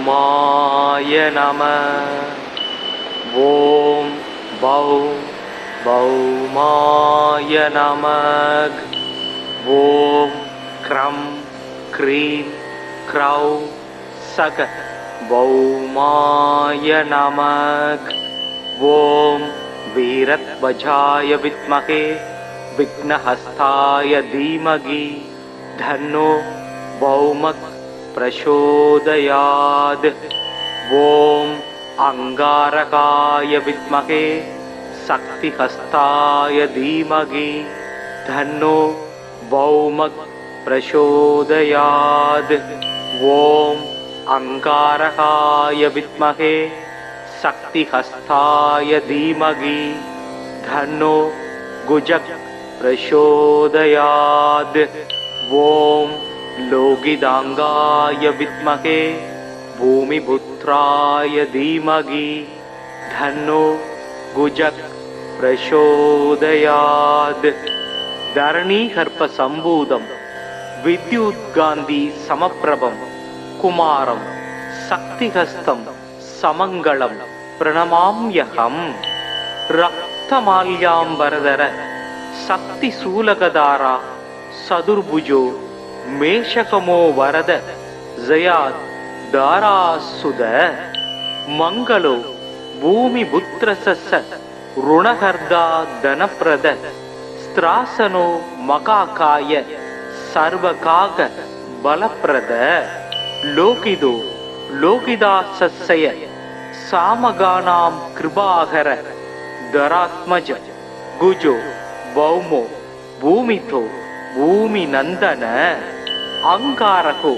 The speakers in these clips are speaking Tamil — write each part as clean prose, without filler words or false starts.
भौमाय नमः। ॐ भौमाय नमः। ॐ क्रं क्रीं क्रौं सक भौमाय नमः। ॐ वीरध्वजाय विद्महे विघ्नहस्ताय धीमहि धन्नो भौमः प्रचोदयात्। ॐ अंगारकाय विद्महे शक्तिहस्ताय धीमहि धन्नो भौमः प्रचोदयात्। ॐ अंगारकाय विद्महे शक्तिहस्ताय धीमहि धन्नो गुजः प्रचोदयात्। ॐ लोकिदांगाय विद्महे भूमिपुत्राय धीमहि धन्नो गुजः प्रचोदयात्। धरणीगर्भ संभूतं विद्युत्कान्ति समप्रभं कुमारं शक्तिहस्तं समङ्गलं प्रणमाम्यहम्। रक्तमाल्याम्बरधर शक्तिशूलगधारा सदुर्भुजो मेषकमो वरद जयात् दारासुद मंगलो भूमिपुत्रस्य ऋणहर्दा धनप्रद स्त्रासनो मकाकाय सर्वकाग बलप्रद लोकिदो लोकिदासस्य सामगानां कृपाकर धरात्मज गुजो भौमो भूमितो भूमिनंदन अंगारको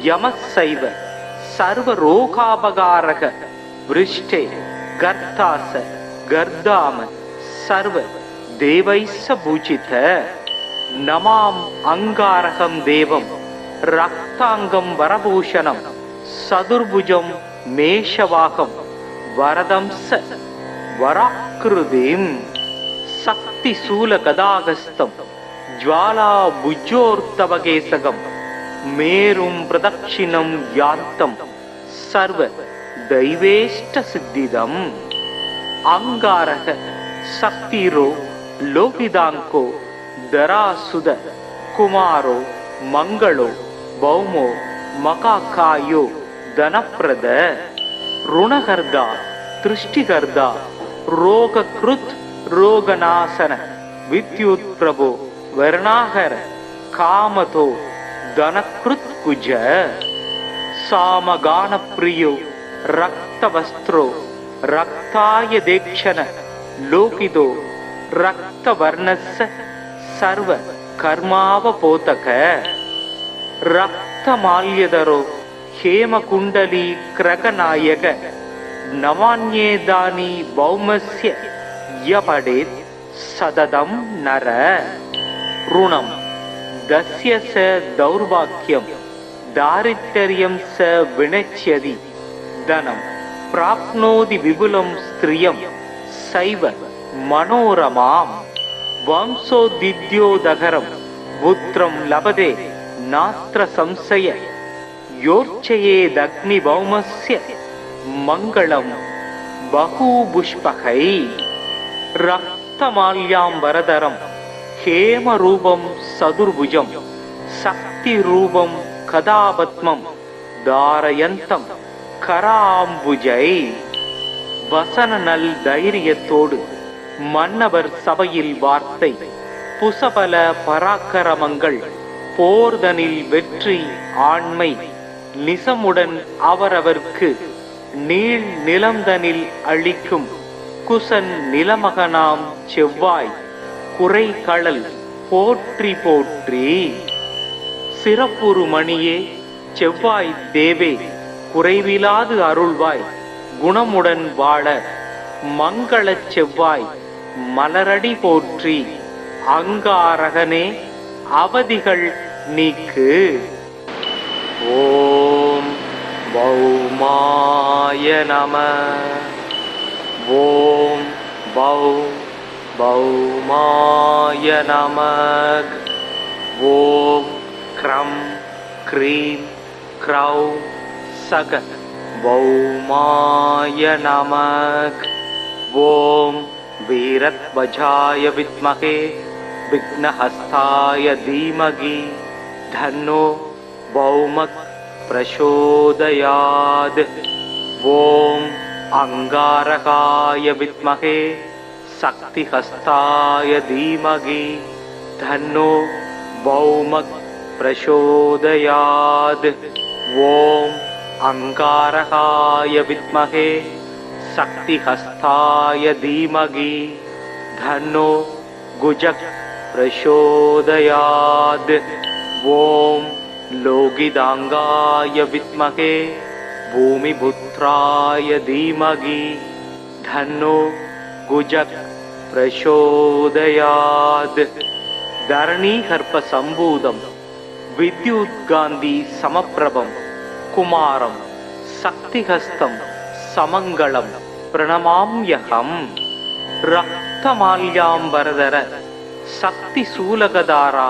यमस्सैव सर्वरोगापकारक वृष्टे गर्तास गर्दाम सर्व देवैस्स पूजित नमाम अंगारकं देवं रक्तांगं वरभूषणं सदुर्भुजं मेषवाहं वरदं स वराकृतिं शक्तिशूलगदाहस्तं ज्वाला भुजोर्तवकेशगं मेरुं प्रदक्षिणं यान्तं सर्व दैवेष्ट सिद्धिदम्। अंगारक शक्तिरो लोकिदांको धरासुद कुमारो मंगलो भौमो मकाकायो धनप्रद ऋणहर्दा दृष्टिहर्दा रोगकृत् रोगनाशन विद्युत्प्रभो वर्णाहर कामतो धनकृत्कुज सामगानप्रियो रक्तवस्त्रो रक्ताय देक्षण लोकिदो रक्तवर्णस्य सर्व कर्मावपोतक रक्तमाल्यधरो हेमकुण्डली क्रकनायक नवान्येदानी भौमस्य यपडेत् सददं नर ऋणं दस्य स दौर्भाग्यं दारिद्र्यं स विनश्यति धनं प्राप्नोति विपुलं स्त्रियं सैव मनोरमां वंशोद्दिद्योदकरं पुत्रं लभते नात्र संशय योर्चयेदग्निभौमस्य मङ्गलं बहुपुष्पकै रक्तमाल्याम्बरधरं हेमरूपं सदुर्भुजं शक्तिरूपं कदापद्मं धारयन्तं कराम्बुजै வசன நல் தைரியத்தோடு மன்னவர் சபையில் வார்த்தை புசபல பராக்கிரமங்கள் போர்தனில் வெற்றி ஆண்மை நிசமுடன் அவரவர்க்கு நீள் நிலம்தனில் அளிக்கும் குசன் நிலமகனாம் செவ்வாய் குறை கடல் போற்றி போற்றி சிறப்புறு மணியே செவ்வாய் தேவே குறைவிலாது அருள்வாய் குணமுடன் வாழ மங்களச் செவ்வாய் மலரடி போற்றி அங்காரகனே அவதிகள் நீக்கு. ஓம் பௌமாய நம. ஓம் பௌமாய நம. ஓம் க்ரம் க்ரீம் க்ரௌம் சக भौमाय नमः। ॐ वीरध्वजाय विद्महे विघ्नहस्ताय धीमहि तन्नो भौमः प्रचोदयात्। ॐ अंगारकाय विद्महे शक्तिहस्ताय धीमहि तन्नो भौमः प्रचोदयात्। ॐ अंगारकाय विद्महे शक्तिहस्ताय धीमहि तन्नो गुजः प्रचोदयात्। ॐ लोकिदांगाय विद्महे भूमिपुत्राय धीमहि तन्नो गुजः प्रचोदयात्। धरणीगर्भ संभूतं विद्युत्कान्ति समप्रभं कुमारं शक्तिहस्तं समङ्गलं प्रणमाम्यहम्। रक्तमाल्याम्बरधर शक्तिशूलगधारा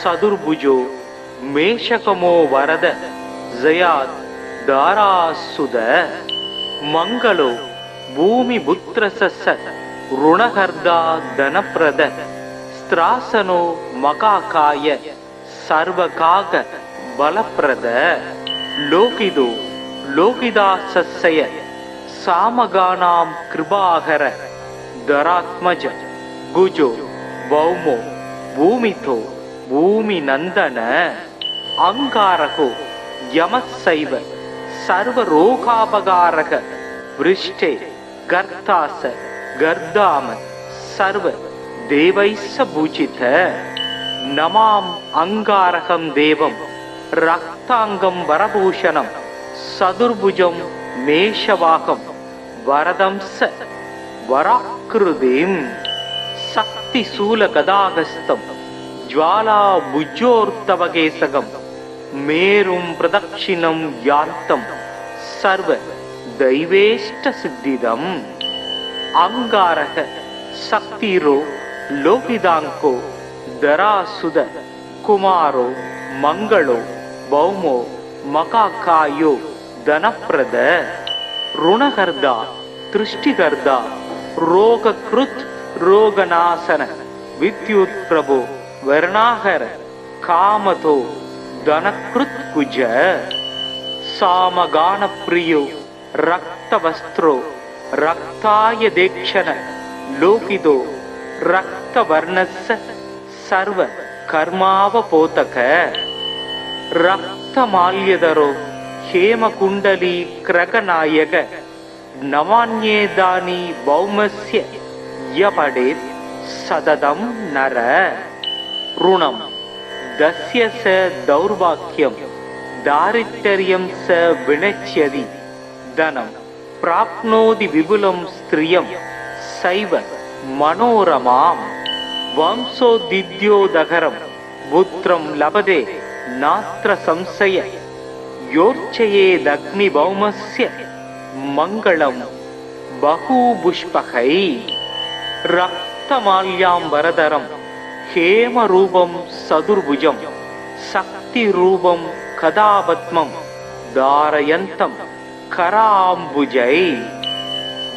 सदुर्भुजो मेषकमो वरद जयात् दारासुद मंगलो भूमिपुत्रस्य ऋणहर्दा धनप्रद स्त्रासनो मकाकाय सर्वकाग बलप्रद लोकिदो लोकिदासस्य सामगानां कृपाकर धरात्मज गुजो भौमो भूमितो भूमिनंदन अंगारको यमस्सैव सर्वरोगापकारक वृष्टे गर्तास गर्दाम सर्व देवैस्स पूजित नमाम अंगारकं देवं रक्तांगं वरभूषणं सदुर्भुजं मेषवाहं वरदंस वराकृतिं शक्तिशूलगदाहस्तं ज्वालाभुजोर्तवकेशकं मेरुं प्रदक्षिणं यान्तं सर्व दैवेष्टसिद्धिदम्। अंगारक शक्तिरो लोकिदांको धरासुद कुमारो मंगलो भौमो मकाकायो धनप्रद ऋणहर्दा दृष्टिहर्दा रोगकृत रोगनाशन विद्युत प्रभो वर्णाहर कामतो धनकृत कुज सामगान प्रियो रक्तवस्त्रो रक्ताय देक्षण लोकिदो रक्तवर्णस्य सर्व कर्मावपोतक रक्तमाल्यधरो हेमकुंडली क्रगनायक नवान्येदानी भौमस्य यपडेत् सततं नर ऋणं दस्य स दौर्भाग्यं दारिद्र्यं स विनश्यति धनं प्राप्नोति विपुलं स्त्रियं सैव मनोरमां वंशोदिद्योदकरं पुत्रं लभते नात्र संशय योर्चयेदग्निभौमस्य मङ्गलं बहुपुष्पकै रक्तमाल्याम्बरधरं हेमरूपं सदुर्भुजं शक्तिरूपं कदापद्मं धारयन्तं कराम्बुजै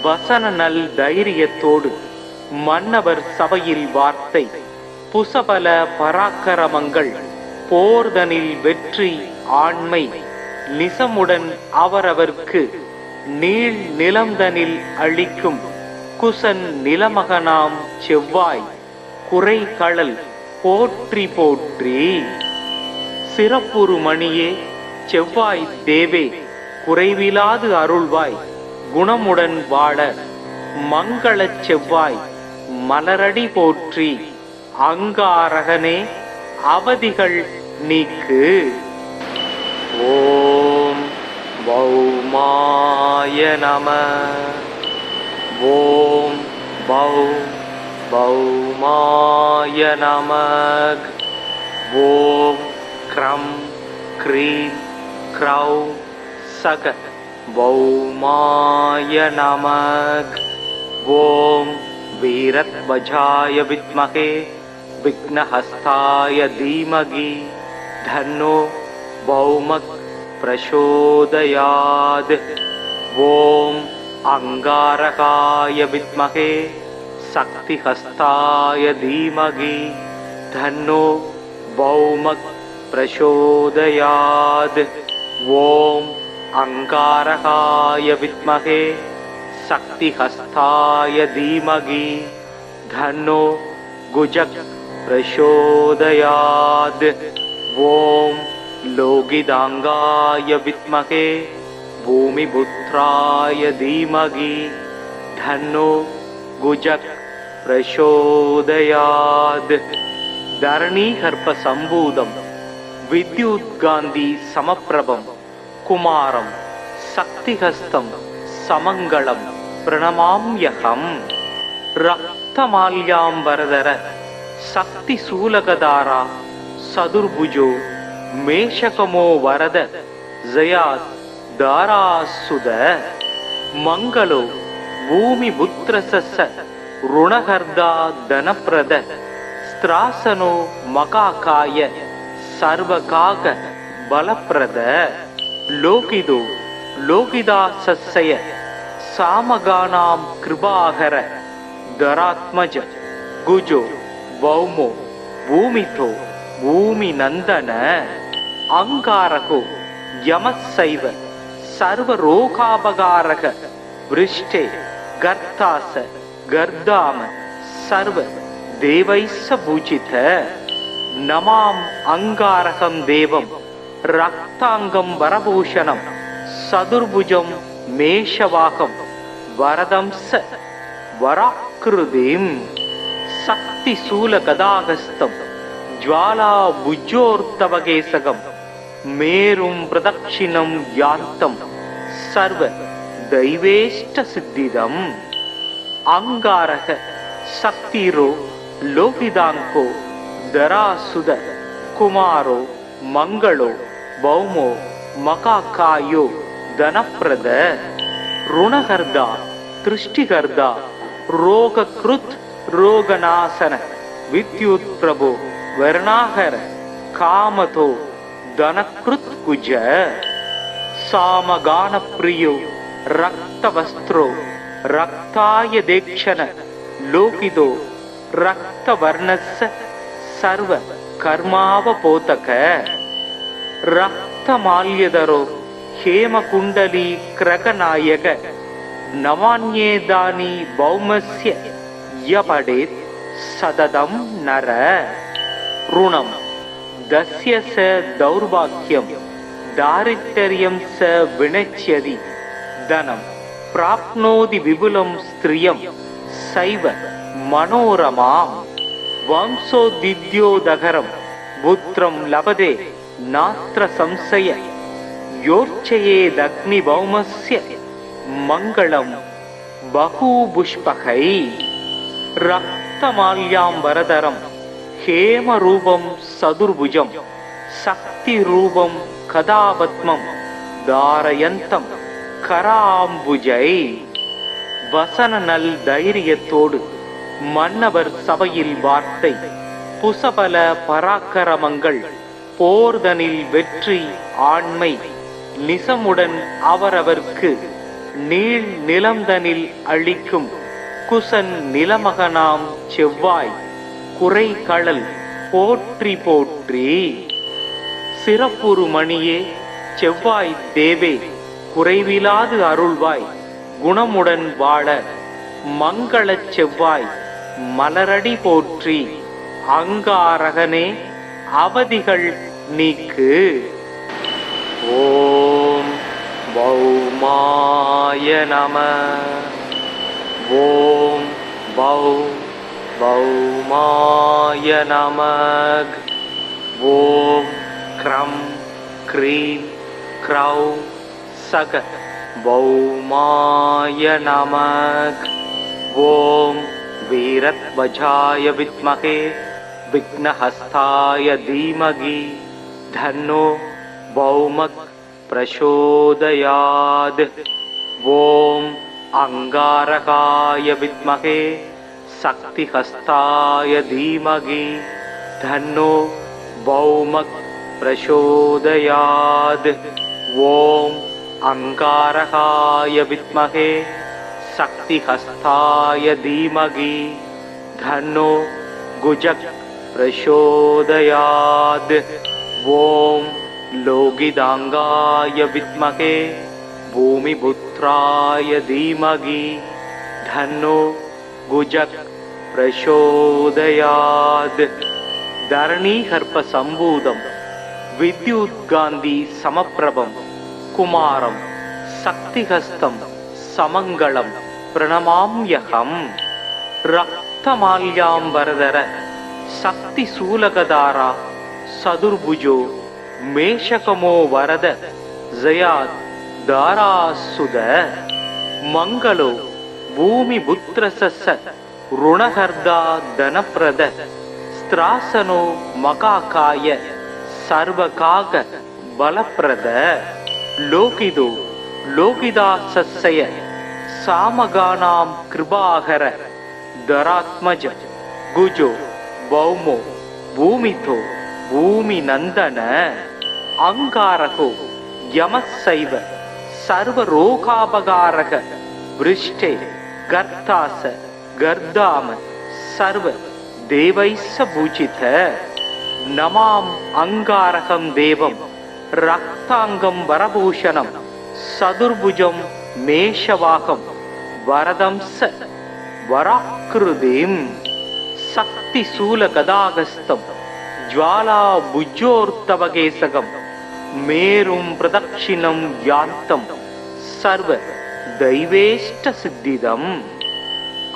வசன நல் தைரியத்தோடு மன்னவர் சபையில் வார்த்தை புசபல பராக்கிரமங்கள் போர்தனில் வெற்றி ஆண்மை நிசமுடன் அவரவர்க்கு நீள் நிலம்தனில் அளிக்கும் குசன் நிலமகனாம் செவ்வாய் குறை கடல் போற்றி போற்றி சிறப்புறு மணியே செவ்வாய் தேவே குறைவிலாது அருள்வாய் குணமுடன் வாழ மங்களச் செவ்வாய் மலரடி போற்றி அங்காரகனே அவதிகள் நீக்கு. ஓம் பௌமாய நம. ஓம் பௌமாய நம. ஓம் க்ரம் க்ரீம் க்ரௌ சக பௌமாய நம. ஓம் வீரத்வஜாய வித்மகே விக்னஹஸ்தாய தீமகி தன்னோ பௌமக் प्रचोदयात् ॐ अंगारकाय विद्महे शक्तिहस्ताय धीमहि तन्नो भौमः प्रचोदयात् ॐ अंगारकाय विद्महे शक्तिहस्ताय धीमहि तन्नो गुजः प्रचोदयात् ॐ लोकिदांगाय विद्महे भूमिपुत्राय धीमहि तन्नो गुजः प्रचोदयात् धरणीगर्भ संभूतं विद्युत्कान्ति समप्रभं कुमारं शक्तिहस्तं समङ्गलं प्रणमाम्यहम् रक्तमाल्याम्बरधर शक्तिशूलगधारा सदुर्भुजो मेषकमो वरद जयात् दारासुद मंगलो भूमिपुत्रस्य ऋणहर्दा धनप्रद स्त्रासनो मकाकाय सर्वकाक बलप्रद लोकिदो लोकिदासस्य सामगानां कृपाहर धरात्मज गुजो भौमो भूमितो भूमिनंदन अंगारको यमस्सैव सर्वरोगापकारक वृष्टे गर्तास गर्दाम सर्व देवैस्स पूजित नमाम अंगारकं देवं रक्तांगं वरभूषणं सदुर्भुजं मेषवाहं वरदंस वराकृतिं शक्तिशूलगदाहस्तं ज्वालाभुजोर्तवकेशकं मेरुं प्रदक्षिणं यान्तं सर्व दैवेष्टसिद्धिदम् अंगारक शक्तिरो लोकिदांको धरासुद कुमारो मंगलो भौमो मकाकायो धनप्रद ऋणहर्दा दृष्टिहर्दा रोगकृत रोगनाशन विद्युत प्रभो वर्णाहर कामतो धनकृत कुज सामगान प्रियो रक्तवस्त्रो रक्ताय देक्षण लोकिदो रक्तवर्णस्य सर्व कर्मावपोतक रक्तमाल्यधरो हेमकुंडली क्रकनायक नवान्येदानी भौमस्य यपडेत् सततं नर ऋणं दस्य स दौर्भाग्यं दारिद्र्यं स विनच्यति धनं प्राप्नोति विपुलं स्त्रियं सैव मनोरमां वंशोदिद्योदकरं पुत्रं लभते नात्र संशय योर्चयेदग्निभौमस्य मङ्गलं बहुपुष्पकै रक्तमाल्याम्बरधरं हेमरूपं सदुर्भुजं शक्तिरूपं कदापद्मं धारयन्तं कराम्बुजै வசன நல் தைரியத்தோடு மன்னவர் சபையில் வார்த்தை புசபல பராக்கிரமங்கள் போர்தனில் வெற்றி ஆண்மை நிசமுடன் அவரவர்க்கு நீள் நிலம்தனில் அளிக்கும் குசன் நிலமகனாம் செவ்வாய் குறை கடல் போற்றி போற்றி சிறப்புறு மணியே செவ்வாய் தேவே குறைவிலாது அருள்வாய் குணமுடன் வாழ மங்களச் செவ்வாய் மலரடி போற்றி அங்காரகனே அவதிகள் நீக்கு. ஓம் பௌமாய நம. ஓம் பௌமாய நம. ஓம் க்ரம் க்ரீம் க்ரௌ சக பௌமாய நமः. ஓம் வீரத்வஜாய வித்மஹே விக்னஹஸ்தாய தீமகி தன்னோ பௌமக் பிரசோதயாத். ஓம் அங்காரகாய வித்மஹே சக்திஹஸ்தாய தீமகி தன்னோ பௌமக் பிரசோதயாத். ஓம் அங்காரகாய வித்மகே சக்திஹஸ்தாய தீமகி தன்னோ குஜக் பிரசோதயாத். ஓம் லோகிதாங்காய வித்மகே பூமிபுத்ராய தீமகி தன்னோ குஜக் பிரசோதயாத். தரணீகர்ப்ப சம்பூதம் வித்யுத்காந்தி சமப்பிரபம் குமாரம் சக்திஹஸ்தம் சமங்களம் பிரணமாம்யகம். ரக்தமால்யாம்பரதர சக்தி சூலகதாரா சதுர்புஜோ மேஷகமோ வரத ஜயாத் தாராசுத. மங்களோ பூமி புத்திரசஸ்ஸ ருணஹர்தா தனப்ரத ஸ்திராசனோ மகாகாய சர்வகாக பலப்ரத. லோகிதோ லோகிதாசஸ்ய சாமகானாம் கிருபாகர தராத்மஜ குஜோ பௌமோ பூமிதோ பூமி நந்தன. அங்காரகோ யமசைவ சர்வரோகாபகாரக விருஷ்டே கர்த்தாச கர்தாம சர்வ தேவைஸ்ஸ பூஜித. நமாம் அங்காரகம் தேவம் ரக்தாங்கம் வரபூஷணம் சதுர்புஜம் மேஷவாகம் வரதம்ச வராக்கிருதிம். சக்தி சூல கதாகஸ்தம் ஜ்வாலா புஜ்ஜோர்த்தவகேசகம் மேரும் பிரதக்ஷிணம் யாந்தம் சர்வ தெய்வேஷ்ட சித்திதம்.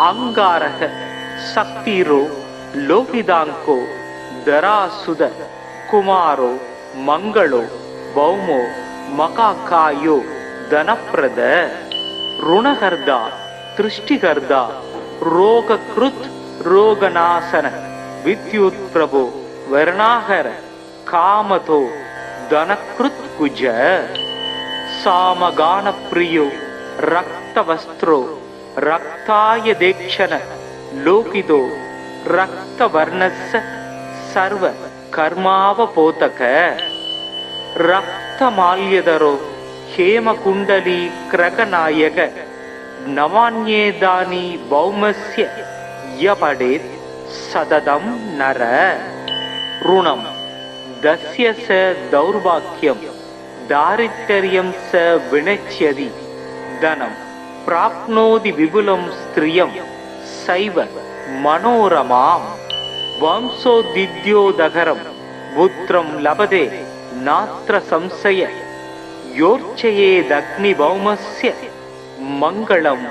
அங்காரக சக்திரோ லோகிதாங்கோ தராசுத குமாரோ மங்களோ பௌமோ மகாகாயோ தனப்ரத. ருணஹர்தா திருஷ்டிகர்தா ரோகக்ருத் ரோகநாசன வித்யுத் பிரபோ வர்ணாகர காமதோ தனக்ருத் குஜ. சாமகான பிரியோ ரக்தவஸ்திரோ ரக்தாய தேக்ஷண லோகிதோ ரக்தவர்ணஸ்ஸ சர்வ கர்மாவபோதக. ரக்தமால்யதரோ ஹேமகுண்டலி கிரகநாயக நவான்யேதானி பௌமஸ்ய யபடேத் சததம் நர. ருணம் தஸ்ய ச தௌர்பாக்யம் தாரித்ர்யம் ச வினச்யதி தனம் பிராப்னோதி விபுலம் ஸ்திரியம் சைவ மனோரமாம். வம்சோதித்யோதகரம் புத்ரம் லபதே நாத்ர சம்சய யோர்ச்சயேதக்னி பௌமஸ்ய மங்களம்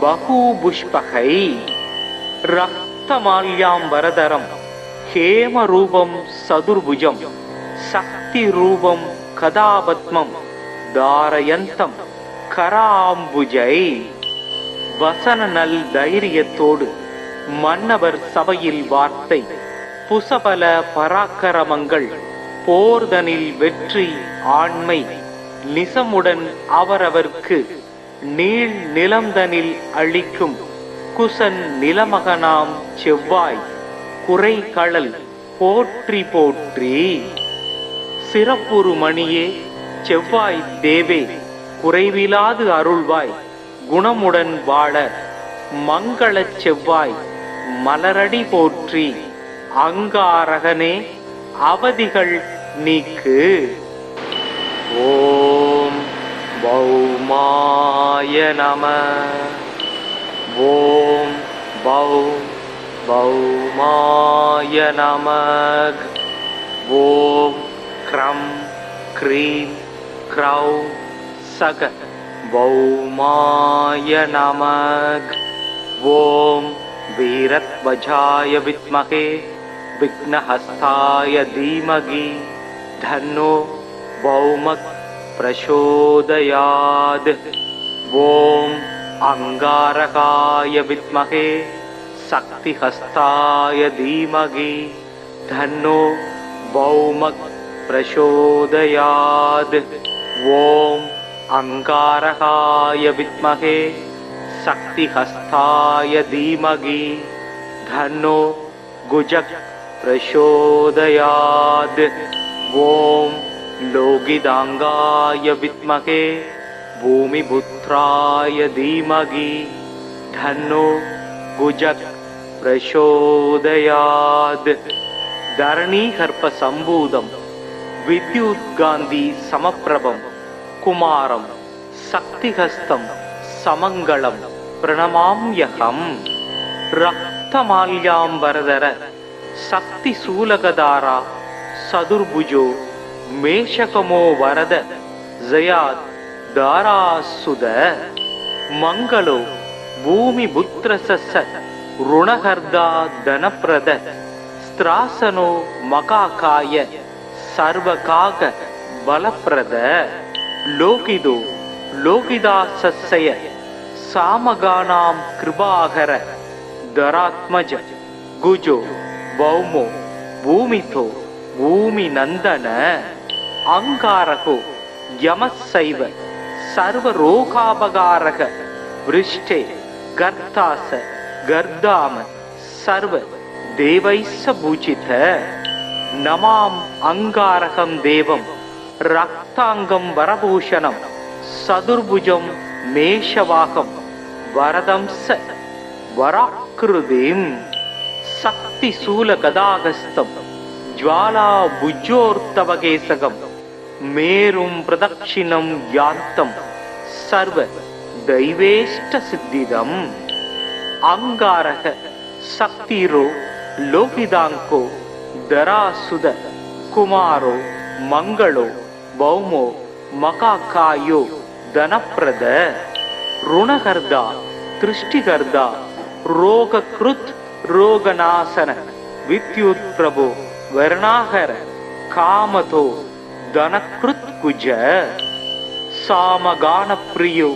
பகூபுஷ்பகை. ரக்தமால்யாம்பரதரம் ஹேமரூபம் சதுர்புஜம் சக்திரூபம் கதாபத்மம் தாரயந்தம் கராம்புஜை. வசன நல் தைரியத்தோடு மன்னவர் சபையில் வார்த்தை புசபல பராக்கிரமங்கள் போர்தனில் வெற்றி ஆண்மை நிசமுடன் அவரவர்க்கு நீள் நிலம்தனில் அளிக்கும் குசன் நிலமகனாம் செவ்வாய் குறை களல் போற்றி போற்றி. சிறப்புறு மணியே செவ்வாய் தேவே குறைவிலாது அருள்வாய் குணமுடன் வாழ மங்களச் செவ்வாய் மலரடி போற்றி. அங்காரகனே அவதிகள் நீக்கு. ஓம் பௌமாய நம. ஓம் பௌமாய நம. ஓம் க்ரம் க்ரீம் க்ரௌ சக பௌமாய நம. ஓம் வீரத்வஜாய வித்மகே விக்னஹஸ்தாய தீமகி தன்னோ பௌமக் பிரசோதயாத். ஓம் அங்காரகாய வித்மகே சக்திஹஸ்தாய தீமகி தன்னோ பௌமக் பிரசோதயாத். ஓம் அங்காரகாய வித்மகே சக்திஹஸ்தாய தீமகி தன்னோ குஜக் பிரசோதயாத். ஓம் लोगिदांगाय विद्महे भूमिपुत्राय धीमहि धन्नो गुजक प्रचोदयात् धरणीगर्भ संभूतं विद्युत्कान्ति समप्रभं कुमारं शक्तिहस्तं समङ्गलं प्रणमाम्यहम् रक्तमाल्याम्बरधर शक्तिशूलगधारा सदुर्भुजो मेषकमो वरद जयात् दारासुद मंगलो भूमिपुत्रस्य ऋणहर्दा धनप्रद स्त्रासनो मकाकाय सर्वकाग बलप्रद लोकिदो लोकिदासस्य सामगानां कृपाकर धरात्मज गुजो भौमो भूमितो भूमिनंदन अंगारको यमस्सैव सर्वरोगापगारक वृष्टे गर्तास गर्दाम सर्व देवैस्स पूजित नमाम अंगारकं देवं रक्तांगं वरभूषणं सदुर्भुजं मेषवाहं वरदं स वराकृतिं शक्तिशूलगदाहस्तं ज्वाला भुजोर्तवकेशकं मेरुं प्रदक्षिणं यान्तं सर्व दैवेष्ट सिद्धिदम् अंगारक शक्तिरो लोकिदांको दरासुद कुमारो मंगलो भौमो मकाकायो धनप्रद ऋणहर्दा दृष्टिहर्दा रोगकृत रोगनाशन विद्युत प्रभो वर्णाहर कामतो धनकृत कुज सामगान प्रियो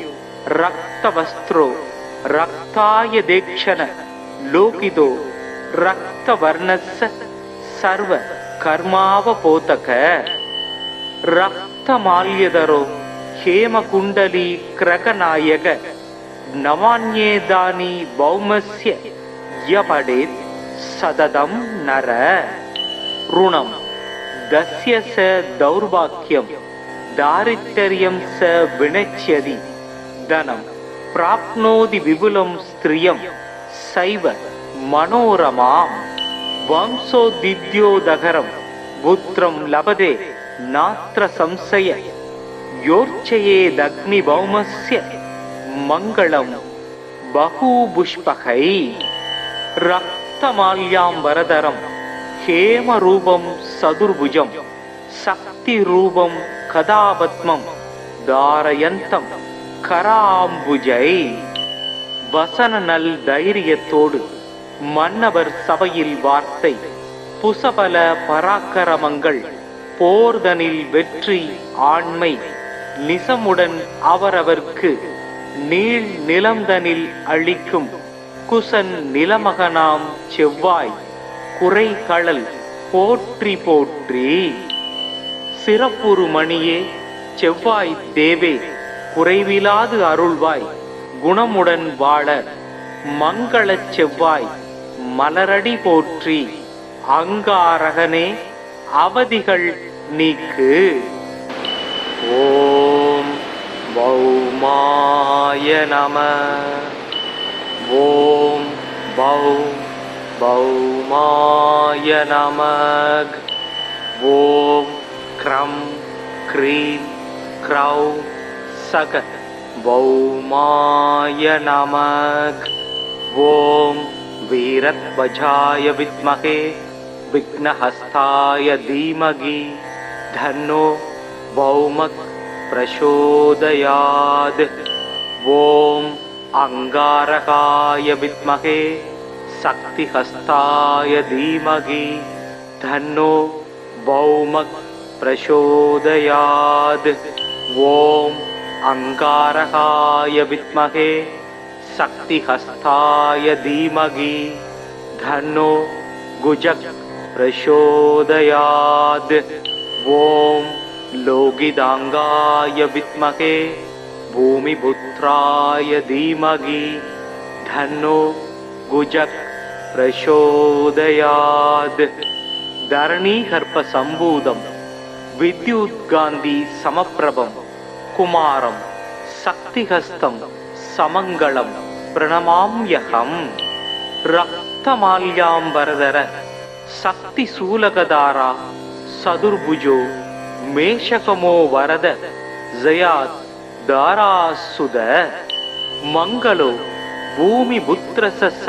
रक्तवस्त्रो रक्ताय देक्षण लोकिदो रक्तवर्णस्य सर्व कर्मावपोतक रक्तमाल्यधरो हेमकुंडली क्रकनायक नवान्येदानी भौमस्य यपडेत् सततं नर ऋणं दस्य स दौर्भाग्यं दारिद्र्यं स विनच्यति धनं प्राप्नोति विपुलं स्त्रियं सैव मनोरमां वंशोदिद्योदकरं पुत्रं लभते नात्र संशय योर्चयेदग्निभौमस्य मङ्गलं बहुपुष्पकै रक्तमाल्याम्बरधरं हेमरूपं सदुर्भुजं शक्तिरूपं कदापद्मं धारयन्तं कराम्बुजै வசன நல் தைரியத்தோடு மன்னவர் சபையில் வார்த்தை புசபல பராக்கிரமங்கள் போர்தனில் வெற்றி ஆண்மை நிசமுடன் அவரவர்க்கு நீள் நிலம்தனில் அளிக்கும் குசன் நிலமகனாம் செவ்வாய் குறைகளல் போற்றி போற்றி சிறப்புறு மணியே செவ்வாய் தேவே குறைவிலாது அருள்வாய் குணமுடன் வாழ மங்களச் செவ்வாய் மலரடி போற்றி அங்காரகனே அவதிகள் நீக்கு ஓம் பௌமாய நம ஓம் பௌமாய நம ஓம் க்ரம் க்ரீம் க்ரௌ சக भौमाय नमः ओम वीरध्वजाय विद्महे विघ्नहस्ताय धीमहि धन्नो भौमः प्रचोदयात् ओम अंगारकाय विद्महे शक्तिहस्ताय धीमहि धन्नो भौमः प्रचोदयात् ओम अंगारकाय विद्महे शक्तिहस्ताय धीमहि धन्नो गुजक प्रचोदयात् ओम लोगिदांगाय विद्महे भूमिपुत्राय धीमहि धन्नो गुजक प्रचोदयात् धरणीगर्भ संभूतं विद्युद्गान्धी समप्रभं कुमारं शक्तिहस्तं समङ्गलं प्रणमाम्यहम् रक्तमाल्याम्बरधर शक्तिशूलगदारा सदुर्भुजो मेषकमो वरद जयात् दारासुद मंगलो भूमिपुत्रसस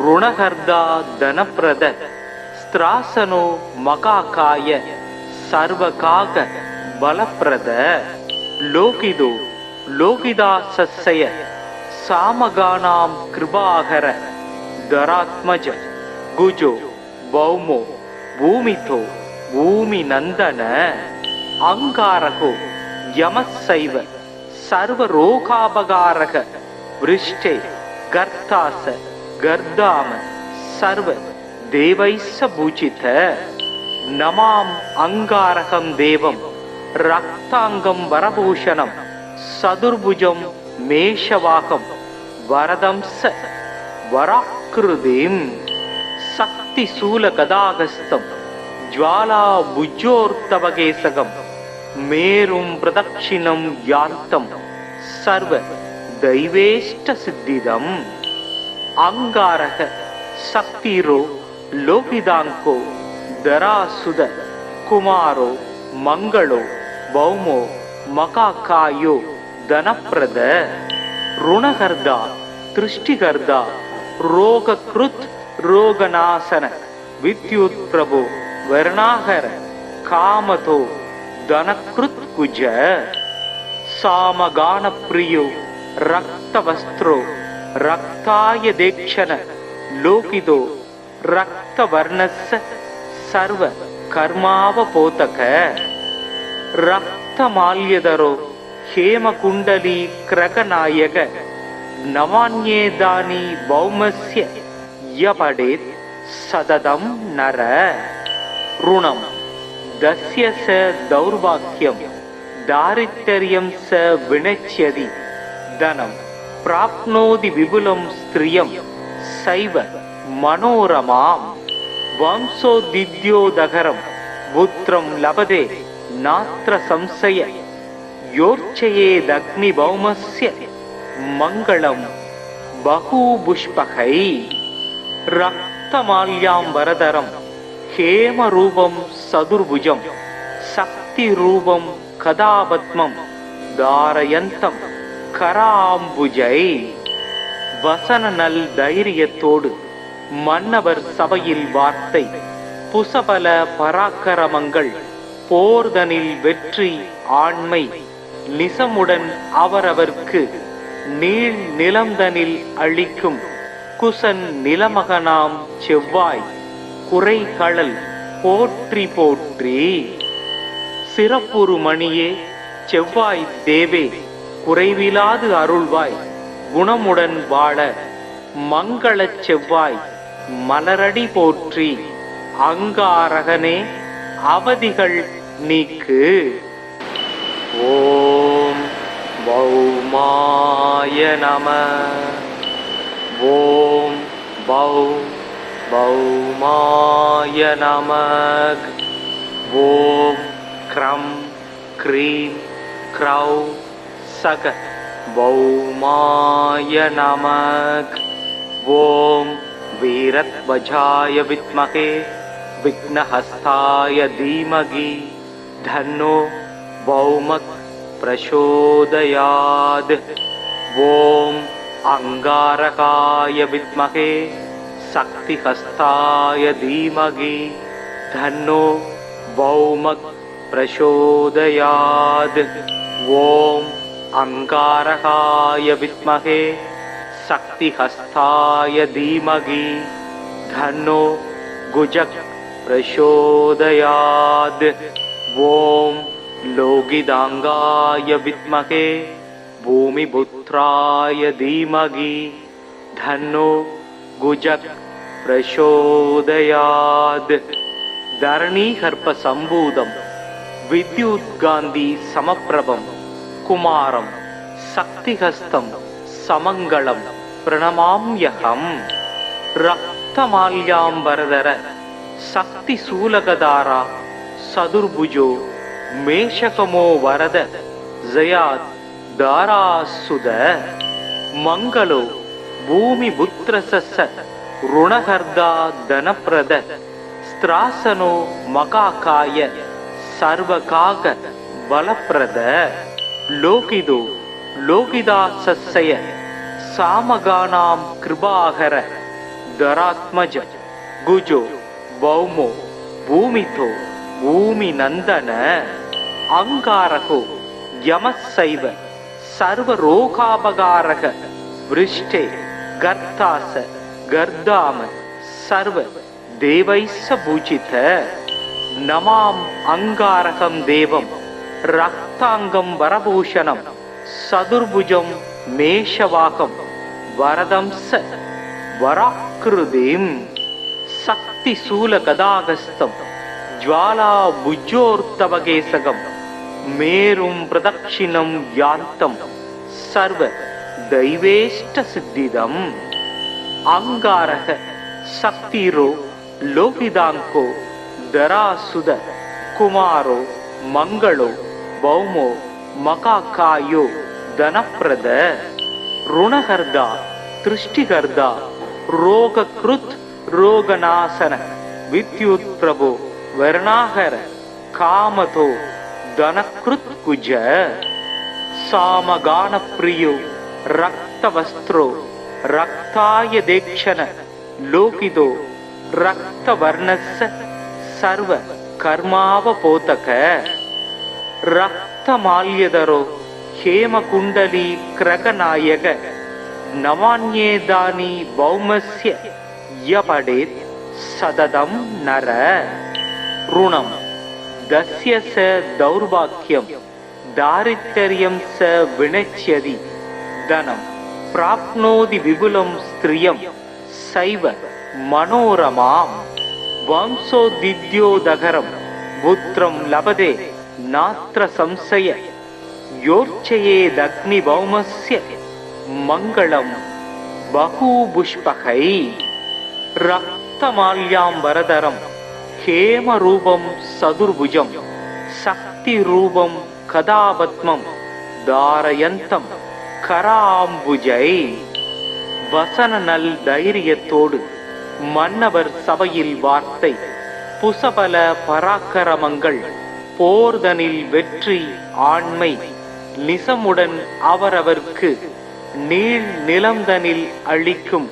ऋणहर्दा धनप्रद स्त्रासनो मकाकाय सर्वकाग बलप्रद लोकिदो लोकिदासस्य सामगानां कृपाकर धरात्मज गुजो भौमो भूमितो भूमिनंदन अंगारको यमस्सैव सर्वरोगापगारक वृष्टे गर्तास गर्दाम सर्व देवैस्स पूजित नमाम अंगारकं देवं रक्तांगं वरभूषणं सदुर्भुजं मेषवाहं वरदं स वराकृतिं शक्तिशूलगदाहस्तं ज्वाला भुजोर्तवकेशकं मेरुं प्रदक्षिणं यान्तं सर्व दैवेष्ट सिद्धिदम् अंगारक शक्तिरो लोकिदांको दरासुद कुमारो मंगलो भौमो मकाकायो धनप्रद ऋणहर्दा दृष्टिकर्दा रोगकृत् रोगनाशन विद्युत् प्रभो वर्णाहर कामतो धनकृत् कुज सामगान प्रियो रक्तवस्त्रो रक्ताय देक्षण लोकिदो रक्तवर्णस्य सर्व कर्मावपोतक रक्तमाल्यधरो हेमकुंडली क्रकनायक नवान्येदानी भौमस्य यपडेत् सददं नर ऋणं दस्य स दौर्भाग्यं दारिद्र्यं स विनश्यति धनं प्राप्नोति विपुलं स्त्रियं सैव मनोरमां वंशोदिद्योदकरं पुत्रं लभते नात्र संशय योर्चयेदग्निभौमस्य मङ्गलं बहुपुष्पकै रक्तमाल्याम्बरधरं हेमरूपं सदुर्भुजं शक्तिरूपं कदापद्मं धारयन्तं कराम्बुजै வசன நல் தைரியத்தோடு மன்னவர் சபையில் வார்த்தை புசபல பராக்கிரமங்கள் போர்தனில் வெற்றி ஆண்மை நிசமுடன் அவரவர்க்கு நீள் நிலம்தனில் அளிக்கும் குசன் நிலமகனாம் செவ்வாய் குறைகளல் போற்றி போற்றி சிறப்புறு மணியே செவ்வாய் தேவே குறைவிலாது அருள்வாய் குணமுடன் வாழ மங்களச் செவ்வாய் மலரடி போற்றி அங்காரகனே அவதிகள் நீக்கு ஓம் பௌமாய நம ஓம் பௌமாய நம ஓம் க்ரம் க்ரீம் க்ரௌ சக பௌமாய நமக் ஓம் வீரத்வஜாய வித்மகே விக்னஹஸ்தாய தீமகி தன்னோ பௌமக் பிரசோதயாத் ஓம் அங்காரகாய வித்மகே சக்திஹஸ்தாய தீமகி தன்னோ பௌமக் பிரசோதயாத் ஓம் अंगारकाय विद्महे शक्तिहस्ताय धीमहि धन्नो गुजक प्रचोदयात् ओम लोकिदांगाय विद्महे भूमिपुत्राय धीमहि धन्नो गुजक प्रचोदयात् धरणीगर्भ संभूतं विद्युद्गान्धी समप्रभं कुमारं शक्तिहस्तं समङ्गलं प्रणमाम्यहम् रक्तमाल्याम्बरधर शक्तिशूलगदारा सदुर्भुजो ಮೇಷಕಮೋ ವರದ ಜಯಾತ್ ದಾರಾಸುದ ಮಂಗಲೋ ಭೂಮಿ ಪುತ್ರಸಸ್ಸ ಋಣಹರ್ದ ಧನಪ್ರದ ಸ್ತ್ರಾಸನೋ ಮಕಾಕಾಯ ಸರ್ವಕಾಗ ಬಲಪ್ರದ ಲೋಕಿದು ಲೋಕಿದಾಸಸ್ಸಯ ಸಾಮಗಾನಾಂ ಕೃಪಾಹರ ದರಾತ್ಮಜ ಗುಜೋ ಭೌಮೋ ಭೂಮಿಥೋ ಭೂಮಿ ನಂದನ ಅಂಗಾರಕೋ ಯಮಸ್ಸೈವ ಸರ್ವರೋಗಾಪಗಾರಕ ವೃಷ್ಟೆ ಗರ್ತಾಸ ಗರ್ಧಾಮ ಸರ್ವ ದೇವೈಸ್ಸ ಭೂಜಿತ ನಮಾಂ ಅಂಗಾರಕಂ ದೇವಂ ರಕ್ತಾಂಗಂ ವರಭೂಷಣಂ ಸದುರ್ಭುಜಂ ಮೇಷವಾಕಂ ವರದಂಸ ವರಾಕೃತಿಂ சக்தி சூல கதாகஸ்தம் ஜுவாலா புஜ்ஜோர்த்தவகேசகம் மேரும் பிரதக்ஷிணம் யாந்தம் சர்வ தெய்வேஷ்ட சித்திதம் அங்காரக சக்திரோ லோகிதாங்கோ தராசுத குமாரோ மங்களோ பௌமோ மகாகாயோ தனப்பிரத ருணகர்தா திருஷ்டிகர்தா ரோகக்ருத் ரோகநாசன வித்யுத் பிரபு வர்ணாகர காமதோ தனக்ருத் குஜ சாமகான பிரியோ ரக்தவஸ்திரோ ரக்தாய தேக்ஷண லோகிதோ ரக்தவர்ணஸ்ஸ சர்வ கர்மாவபோதக ரக்தமால்யதரோ ஹேமகுண்டலி கிரகநாயக நவான்யேதானி பௌமஸ்ய யபடேத் சததம் நர ருணம் தஸ்ய ச தௌர்பாக்கியம் தாரித்தரியம் ச வினச்யதி தனம் பிராப்னோதி விபுலம் ஸ்திரியம் சைவ மனோரமாம் வம்சோதித்யோதகரம் புத்திரம் லபதே நாத்ர சம்சய யோர்ச்சயேதக்னி பௌமஸ்ய மங்களம் பகூபுஷ்பகை ரக்தமால்யாம்பரதரம் ஹேமரூபம் சதுர்புஜம் சக்தி ரூபம் கதாபத்மம் தாரயந்தம் கராம்புஜை வசன நல் தைரியத்தோடு மன்னவர் சபையில் வார்த்தை புசபல பராக்கிரமங்கள் போர்தனில் வெற்றி ஆண்மை நிசமுடன் அவரவர்க்கு நீள் நிலம்தனில் அளிக்கும்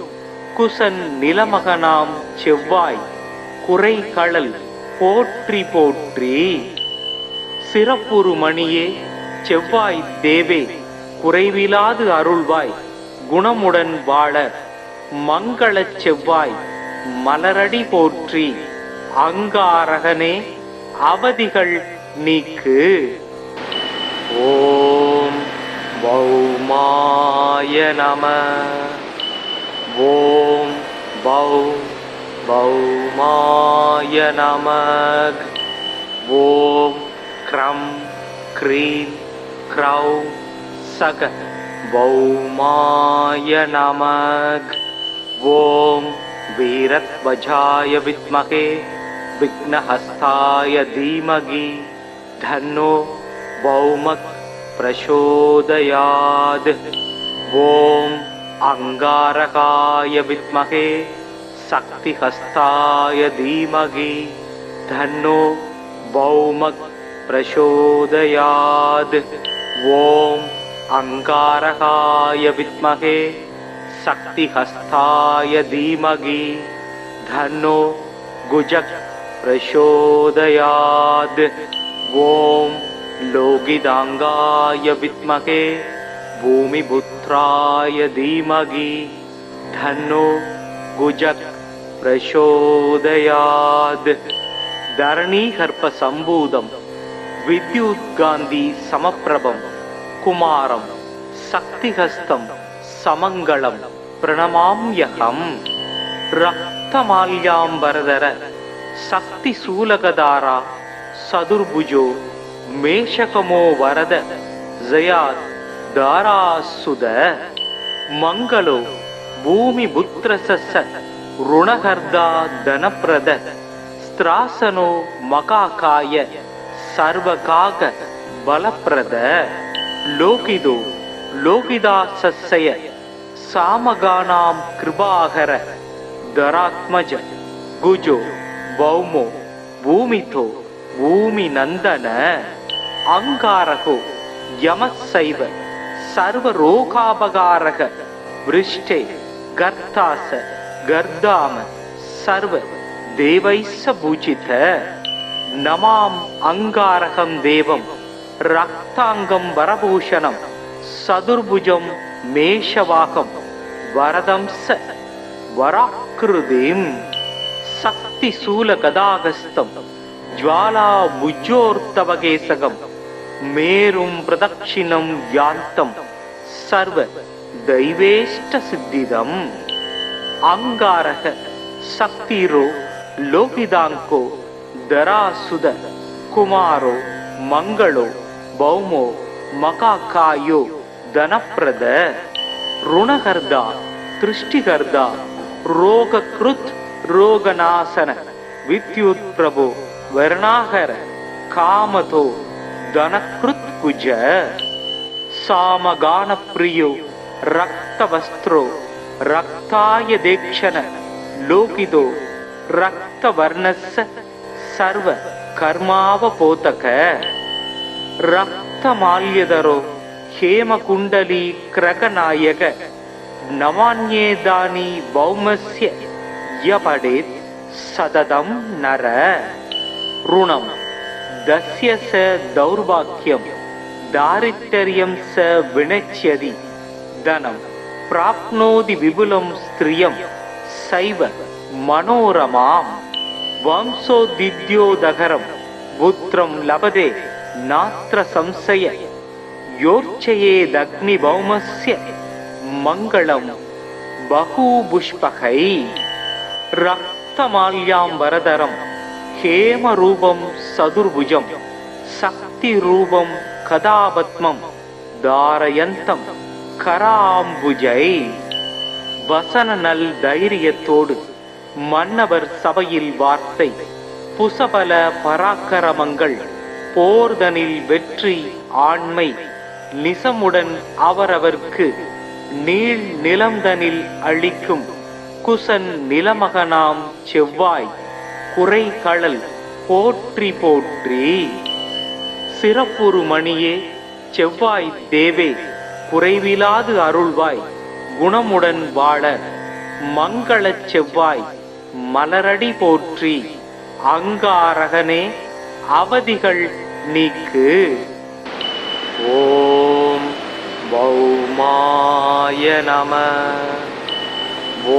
குசன் நிலமகனாம் செவ்வாய் குறைகளல் போற்றி போற்றி சிறப்புறு மணியே செவ்வாய் தேவே குறைவிலாது அருள்வாய் குணமுடன் வாழ மங்களச் செவ்வாய் மலரடி போற்றி அங்காரகனே அவதிகள் நீக்கு. ஓம் பௌமாய நம. ஓம் பௌமாய நம. ஓம் க்ரம் க்ரீம் க்ரௌம் சக பௌமாய நம. ஓம் வீரத்வஜாய வித்மகே விக்னஹஸ்தாய தீமகி தன்னோ பௌமக் பிரசோதயாத். ஓம் அங்காரகாய வித்மகே சக்திஹஸ்தாய தீமகி தன்னோ பௌமக் பிரசோதயாத். ஓம் அங்காரகாய வித்மகே சக்திஹஸ்தாய தீமகி தன்னோ குஜக் பிரசோதயாத். ஓம் லோகிதாங்காய வித்மகே பூமிபுத்ராய தீமகி தன்னோ குஜக் பிரசோதயாத். தரணீகர்ப்ப சம்பூதம் வித்யுத்காந்தி சமப்பிரபம் குமாரம் சக்திஹஸ்தம் சமங்களம் பிரணமாம்யகம். ரக்தமால்யாம்பரதர சக்தி சூலகதாரா சதுர்புஜோ மேஷகமோ வரத ஜயாத் தாராசுத. மங்களோ பூமி புத்திரசஸ்ஸ ருணகர்தா தனப்பிரத ஸ்திராசனோ மகாகாய सर्वकाग बलप्रद लोकिदो लोकिदासस्य सामगानां कृपाकर धरात्मज गुजो भौमो भूमितो भूमिनंदन अंगारको यमस्सैव सर्वरोगापकारक वृष्टे गर्तास गर्दाम सर्व देवैस्स पूजित नमाम अंगारकं देवं रक्तांगं वरभूषणं सदुर्भुजं मेषवाकं वरदंस वराकृतिं शक्तिशूलगदागस्तं ज्वालाभुजोर्तवकेशकं मेरुं प्रदक्षिणं यान्तं सर्व दैवेष्टसिद्धिदम् अंगारक शक्तिरो लोकिदांको दरासुद कुमारो मंगलो भौमो मकाकायो धनप्रद ऋणकर्ता दृष्टिकर्ता रोगकृत् रोगनाशन विद्युत प्रभो वर्णाकर कामतो धनकृत् कुज सामगान प्रियो रक्तवस्त्रो रक्ताय देक्षण लोकिदो रक्तवर्णस्य सर्व कर्मावपोतक रक्तमाल्यधरो हेमकुंडली क्रकनायक नवान्येदानी भौमस्य यपडेत् सततं नर ऋणं दस्य स दौर्भाग्यं दारिद्र्यं स विनश्यति धनं प्राप्नोति विपुलं स्त्रियं सैव मनोरमां वंशोदिद्योदकरं पुत्रं लभते नात्र संशय योर्चयेदग्निभौमस्य मङ्गलं बहुपुष्पकै रक्तमाल्याम्बरधरं हेमरूपं सदुर्भुजं शक्तिरूपं कदापद्मं धारयन्तं கராம்புஜை வசன நல் தைரியத்தோடு மன்னவர் சபையில் வார்த்தை புசபல பராக்கிரமங்கள் போர்தனில் வெற்றி ஆண்மை நிசமுடன் அவரவர்க்கு நீள் நிலம்தனில் அளிக்கும் குசன் நிலமகனாம் செவ்வாய் குறை களல் போற்றி போற்றி சிறப்புறு மணியே செவ்வாய் தேவே குறைவிலாது அருள்வாய் குணமுடன் வாழ மங்களச் செவ்வாய் மலரடி போற்றி அங்காரகனே அவதிகள் நீக்கு ஓம் பௌமாய நம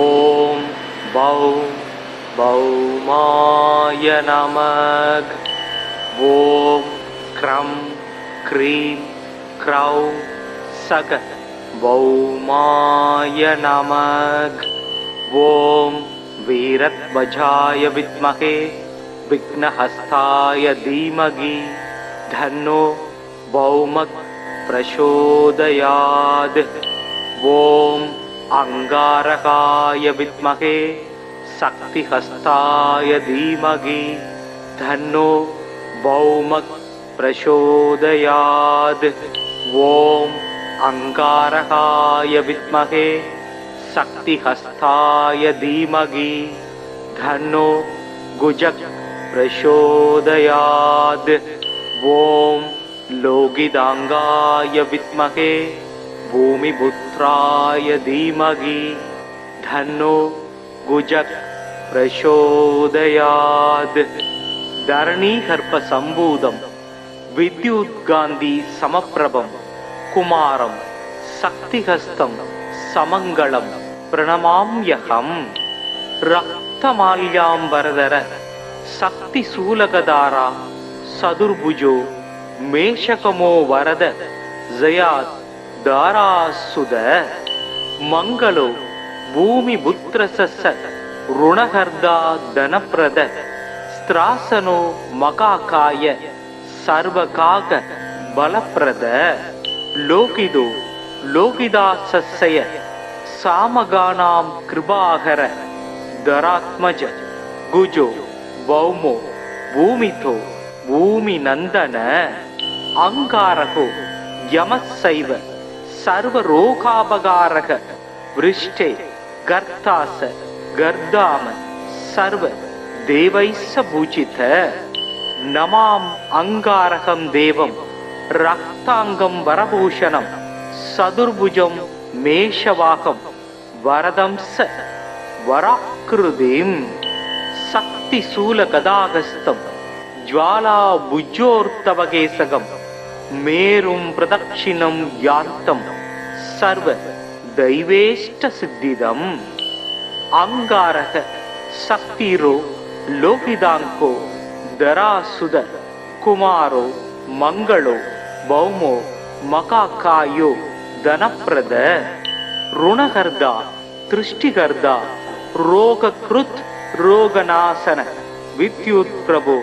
ஓம் பௌமாய நமக் ஓம் க்ரம் க்ரீம் க்ரௌம் सग भौमाय नमः ओम वीरध्वजाय विद्महे विघ्नहस्ताय धीमहि धन्नो भौमः प्रचोदयात् ओम अंगारकाय विद्महे शक्तिहस्ताय धीमहि धन्नो भौमः प्रचोदयात् ओम अंगारकाय विद्महे शक्तिहस्ताय धीमहि धन्नो गुजक प्रचोदयात् ओम लोकिदांगाय विद्महे भूमिपुत्राय धीमहि धन्नो गुजक प्रचोदयात् धरणीगर्भ संभूतं विद्युत्कान्ति समप्रभं कुमारं शक्तिहस्तं समंगलं प्रणमाम्यहम् रक्तमाल्याम्बरधर शक्तिशूलगधारा सदुर्भुजो मेषकमो वरद जयात् दारासुद मंगलो भूमिपुत्रस्य ऋणहर्ता धनप्रद स्त्रासनो मकाकाय सर्वकाग बलप्रद लोकिदो लोकिदासस्य सामगानां कृपाकर धरात्मज गुजो भौमो भूमितो ಭೂಮಿ ನಂದನ ಅಂಗಾರಕೋ ಯಮಸ್ಸೈವ ಸರ್ವರೋಗಾಪಗಾರಕ ವೃಷ್ಟೆ ಗರ್ತಾಸ ಗರ್ಧಾಮ ಸರ್ವ ದೇವೈಸ್ಸ ಭೂಜಿತ ನಮಾಂ ಅಂಗಾರಕಂ ದೇವಂ ರಕ್ತಾಂಗಂ ವರಭೂಷಣಂ ಸದುರ್ಭುಜಂ ಮೇಷವಾಕಂ ವರದಂಸ ವರಾಕೃತಿಂ சக்தி சூல கதாகஸ்தம் ஜுவாலா புஜ்ஜோர்த்தவகேசகம் மேரும் பிரதட்சிணம் யாந்தம் சர்வ தெய்வேஷ்ட சித்திதம் அங்காரக சக்திரோ லோகிதாங்கோ தராசுத குமாரோ மங்களோ பௌமோ மகாகாயோ தனப்பிரத ருணகர்தா திருஷ்டிகர்தா ரோகக்ருத் ரோகநாசன வித்யுத் பிரபு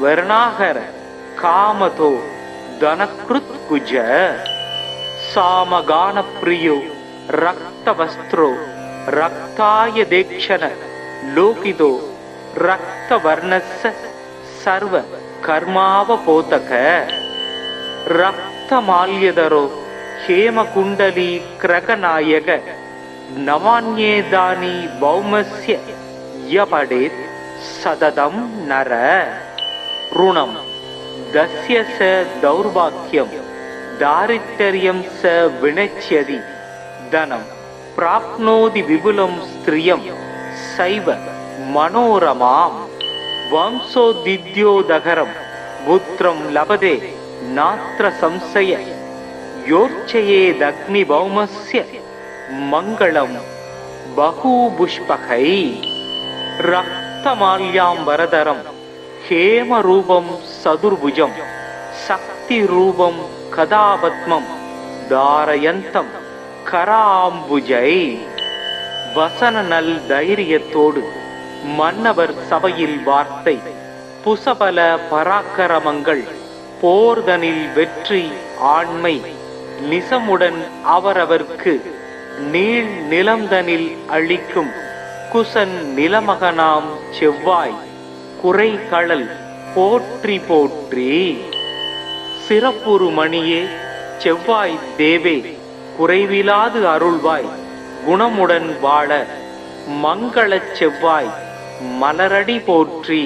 வர்ணாகர காமதோ தனக்ருத் குஜ சாமகான பிரியோ ரக்தவஸ்திரோ ரக்தாய தேக்ஷண லோகிதோ ரக்தவர்ணஸ்ஸ சர்வ கர்மாவபோதக ரக்தமால்யதரோ ஹேமகுண்டலி கிரகநாயக நமான்யேதானி பௌமஸ்ய யபடேத் சததம் நர ருணம் தஸ்ய ச தௌர்பாக்யம் தாரித்ர்யம் ச வினச்யதி தனம் பிராப்னோதி விபுலம் ஸ்திரியம் சைவ மனோரமாம் வம்சோதித்யோதகரம் புத்திரம் லபதே நாத்ர சம்சய யோர்ச்சயேதக்னி பௌமஸ்ய மங்களம் பகூபுஷ்பகை ரக்தமால்யாம் வரதரம் ஹேமரூபம் சதுர்புஜம் சக்தி ரூபம் கதாபத்மம் தாரயந்தம் கராம்புஜை வசன நல் தைரியத்தோடு மன்னவர் சபையில் வார்த்தை புசபல பராக்கிரமங்கள் போர்தனில் வெற்றி ஆண்மை நிசமுடன் அவரவர்க்கு நீள் நிலம்தனில் அளிக்கும் குசன் நிலமகனாம் செவ்வாய் குறை கடல் போற்றி போற்றி சிறப்புறு மணியே செவ்வாய் தேவே குறைவிலாது அருள்வாய் குணமுடன் வாழ மங்களச் செவ்வாய் மலரடி போற்றி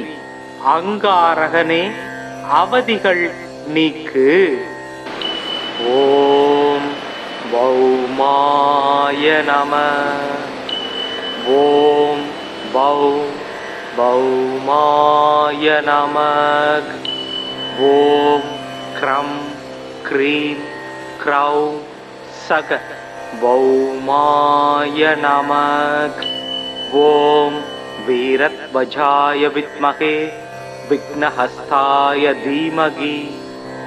அங்காரகனே அவதிகள் நீக்கு. ஓம் பௌமாய நம. ஓம் பௌமாய நம. ஓம் க்ரம் க்ரீம் க்ரௌம் சக பௌமாய நம. ஓம் வீரத்வஜாய வித்மகே விக்னஹஸ்தாய தீமகி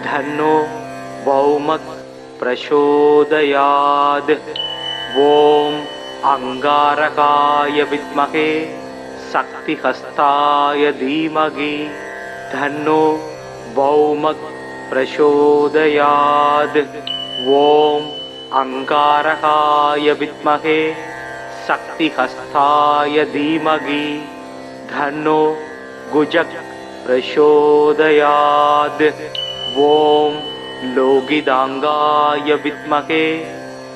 தன்னோ பௌமக் பிரசோதயாத். ஓம் அங்காரகாய வித்மகே சக்திஹஸ்தாய தீமகி தன்னோ பௌமக் பிரசோதயாத். ஓம் அங்காரகாய வித்மகே சக்திஹஸ்தாய தீமகி தன்னோ குஜக் பிரசோதயாத். ஓம் லோகிதாங்காய வித்மகே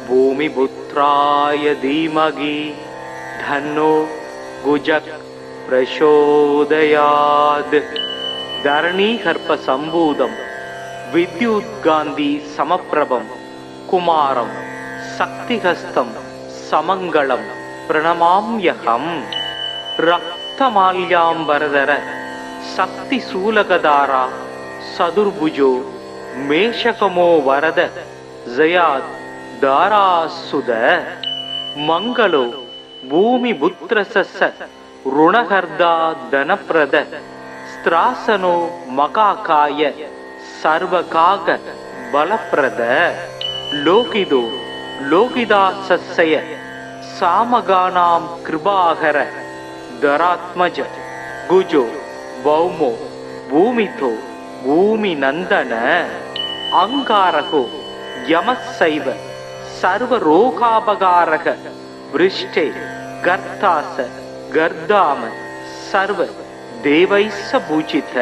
பூமிபுத்ராய தீமகி தன்னோ குஜக் பிரசோதயாத். தரணீகர்ப்ப சம்பூதம் வித்யுத்காந்தி சமப்பிரபம் குமாரம் சக்திஹஸ்தம் சமங்களம் பிரணமாம்யகம். ரக்தமால்யாம்பரதர சக்தி சூலகதாரா சதுர்புஜோ மேஷகமோ வரத ஜயாத் தாராசுத. மங்களோ பூமி புத்திரசஸ்ஸ ருணகர்தா தனப்பிரத ஸ்திராசனோ மகாகாய சர்வகாக பலப்பிரத. லோகிதோ லோகிதாசஸ்ய சாமகானாம் கிருபாகர தராத்மஜ குஜோ பௌமோ பூமிதோ பூமி நந்தன. அங்காரகோ யமசைவ சர்வரோகாபகாரக விருஷ்டே கர்த்தாச கர்தாம சர்வ தேவைஸ்ஸ பூஜித.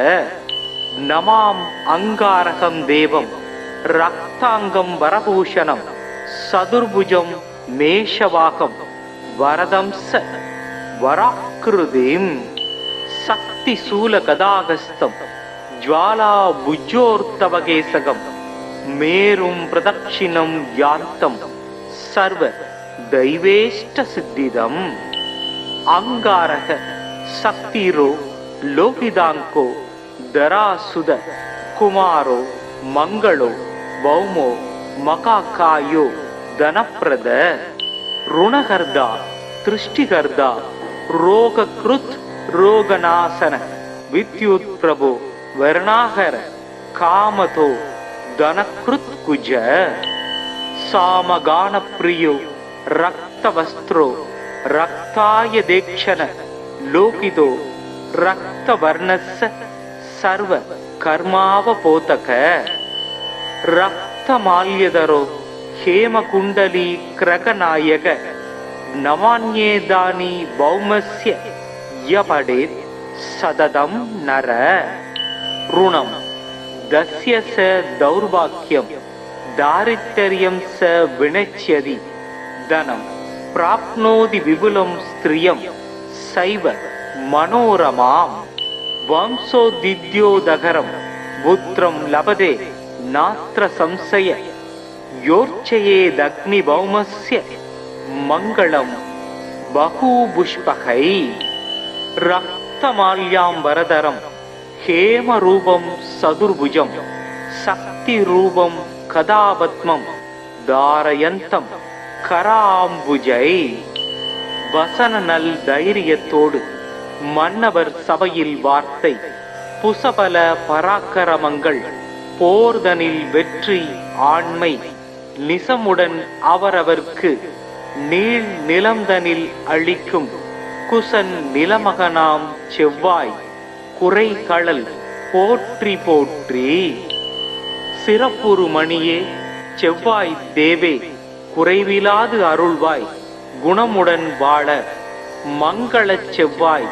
நமாம் அங்காரகம் தேவம் ரக்தாங்கம் வரபூஷணம் சதுர்புஜம் மேஷவாகம் வரதம்ச வராக்கிருதிம் சக்தி சூல கதாகஸ்தம் ஜ்வாலா புஜ்ஜோர்த்தவகேசகம் மேரும் பிரதக்ஷிணம் யாந்தம் சர்வ தெய்வேஷ்ட சித்திதம். அங்காரக சக்திரோ லோகிதாங்கோ தராசுத குமாரோ மங்களோ பௌமோ மகாகாயோ தனப்பிரத ருணகர்தா திருஷ்டிகர்தா ரோகக்ருத் ரோகநாசன வித்யுத் பிரபோ வர்ணாகர காமதோ தனக்ருத் குஜ சாமகான பிரியோ ரக்தவஸ்திரோ ரக்தாய தேக்ஷண லோகிதோ ரக்தவர்ணஸ்ஸ சர்வ கர்மாவபோதக ரக்தமால்யதரோ ஹேமகுண்டலீ கிரகநாயக நமான்யேதானி பௌமஸ்ய யபடேத் சததம் நர ருணம் தஸ்ய ச தௌர்பாக்யம் தாரித்தர்யம் ச வினச்யதி தனம் பிராப்னோதி விபுலம் ஸ்திரியம் சைவ மனோரமாம் வம்சோதித்யோதகரம் புத்திரம் லபதே நாத்ர சம்சய யோர்ச்சயேதக்னி பௌமஸ்ய மங்களம் பகூபுஷ்பகை ரக்தமால்யாம்பரதரம் ஹேமரூபம் சதுர்புஜம் சக்தி ரூபம் கதாபத்மம் தாரயந்தம் கராம்புஜை. வசன நல் தைரியத்தோடு மன்னவர் சபையில் வார்த்தை புசபல பராக்கிரமங்கள் போர்தனில் வெற்றி ஆண்மை நிசமுடன் அவரவர்க்கு நீள் நிலம்தனில் அளிக்கும் குசன் நிலமகனாம் செவ்வாய் குறை கடல் போற்றி போற்றி. சிறப்புறு மணியே செவ்வாய் தேவே குறைவிலாது அருள்வாய் குணமுடன் வாழ மங்களச் செவ்வாய்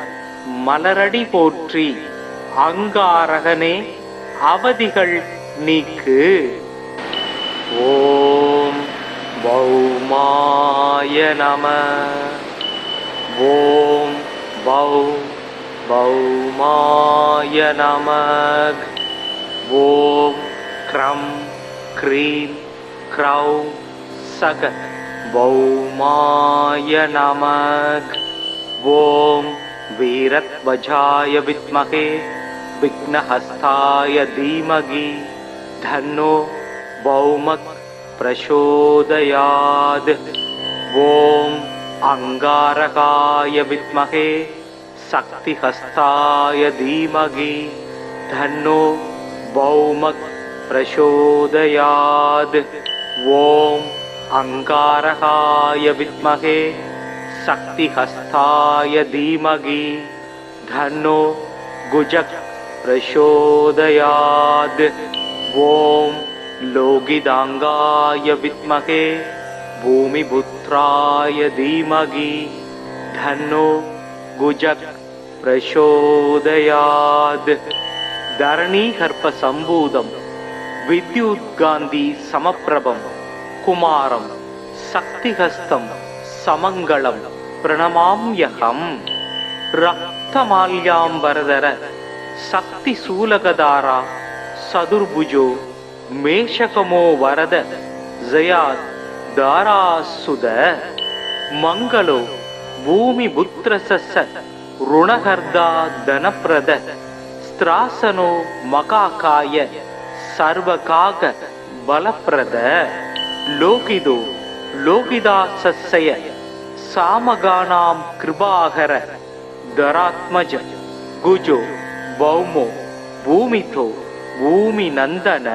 மலரடி போற்றி. அங்காரகனே அவதிகள் நீக்கு. ஓம் பௌமாய நம. ஓம் பௌமாய நம. ஓம் க்ரம் க்ரீம் க்ரௌம் சக பௌமாய நம. ஓம் வீரத்வஜாய வித்மகே விக்னஹஸ்தாய தீமகி தன்னோ பௌமக் பிரசோதயாத். ஓம் அங்காரகாய வித்மகே சக்திஹஸ்தாய தீமகி தன்னோ பௌமக் பிரசோதயாத். ஓம் அங்காரகாய வித்மகே சக்திஹஸ்தாய தீமகி தன்னோ குஜக் பிரசோதயாத். ஓம் லோகிதாங்காய வித்மகே பூமிபுத்ராய தீமகி தன்னோ குஜக் பிரசோதயாத். தரணீகர்ப்ப சம்பூதம் வித்யுத்காந்தி சமப்பிரபம் குமாரம் சக்திஹஸ்தம் சமங்களம் பிரணமாம்யகம். ரக்தமால்யாம்பரதர சக்தி சூலகதாரா சதுர்புஜோ மேஷகமோ வரத ஜயாத் தாராசுத மங்களோ பூமி புத்திரசஸ்ஸ ருணகர்தா தனப்பிரத ஸ்திராசனோ மகாகாய சர்வகாக பலப்பிரத லோகிதோ லோகிதாசஸ்ய சாமகானாம் கிருபாகர தராத்மஜ குஜோ பௌமோ பூமிதோ பூமி நந்தன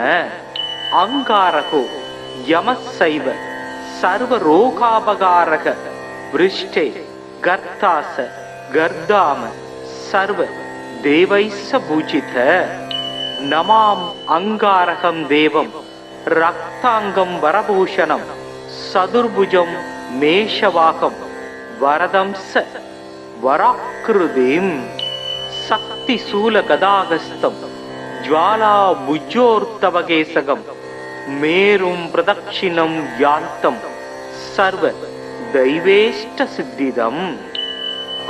அங்காரகோ யமசைவ சர்வரோகாபகாரக விருஷ்டே கர்த்தாச கர்தாம சர்வ தேவைஸ்ஸ பூஜித. நமாம் அங்காரகம் தேவம் ரக்தாங்கம் வரபூஷணம் சதுர்புஜம் மேஷவாகம் வரதம்ச வராக்கிருதிம் சக்தி சூல கதாகஸ்தம் ज्वाला भुजोर्तवकेशगं मेरुं प्रदक्षिणं यान्तं सर्व दैवेष्ट सिद्धिदम्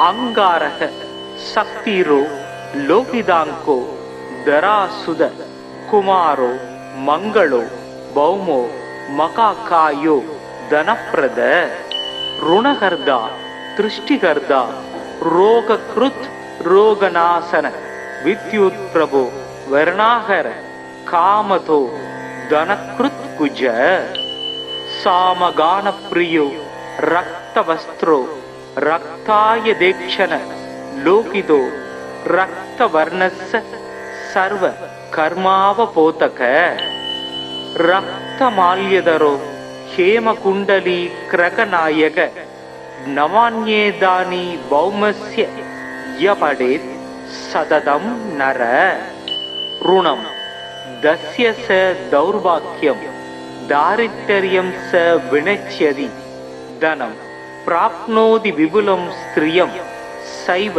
अंगारः शक्तिरो लोकिदांको दरासुद कुमारो मंगलो भौमो मकाकायो धनप्रद ऋणकर्ता दृष्टिकर्ता रोगकृत रोगनाशन विद्युत प्रभो वर्णाकर कामतो धनकृत कुज सामगान प्रियो रक्तवस्त्रो रक्ताय देक्षण लोकितो रक्तवर्णस्य सर्व कर्मावपोतक रक्तमाल्यधरो हेमकुंडली क्रकनायक नवान्येदानी भौमस्य यपडेत् सततं नर ऋणं दस्य स दौर्भाग्यं दारिद्र्यं स विनश्यति धनं प्राप्नोति विपुलं स्त्रियं सैव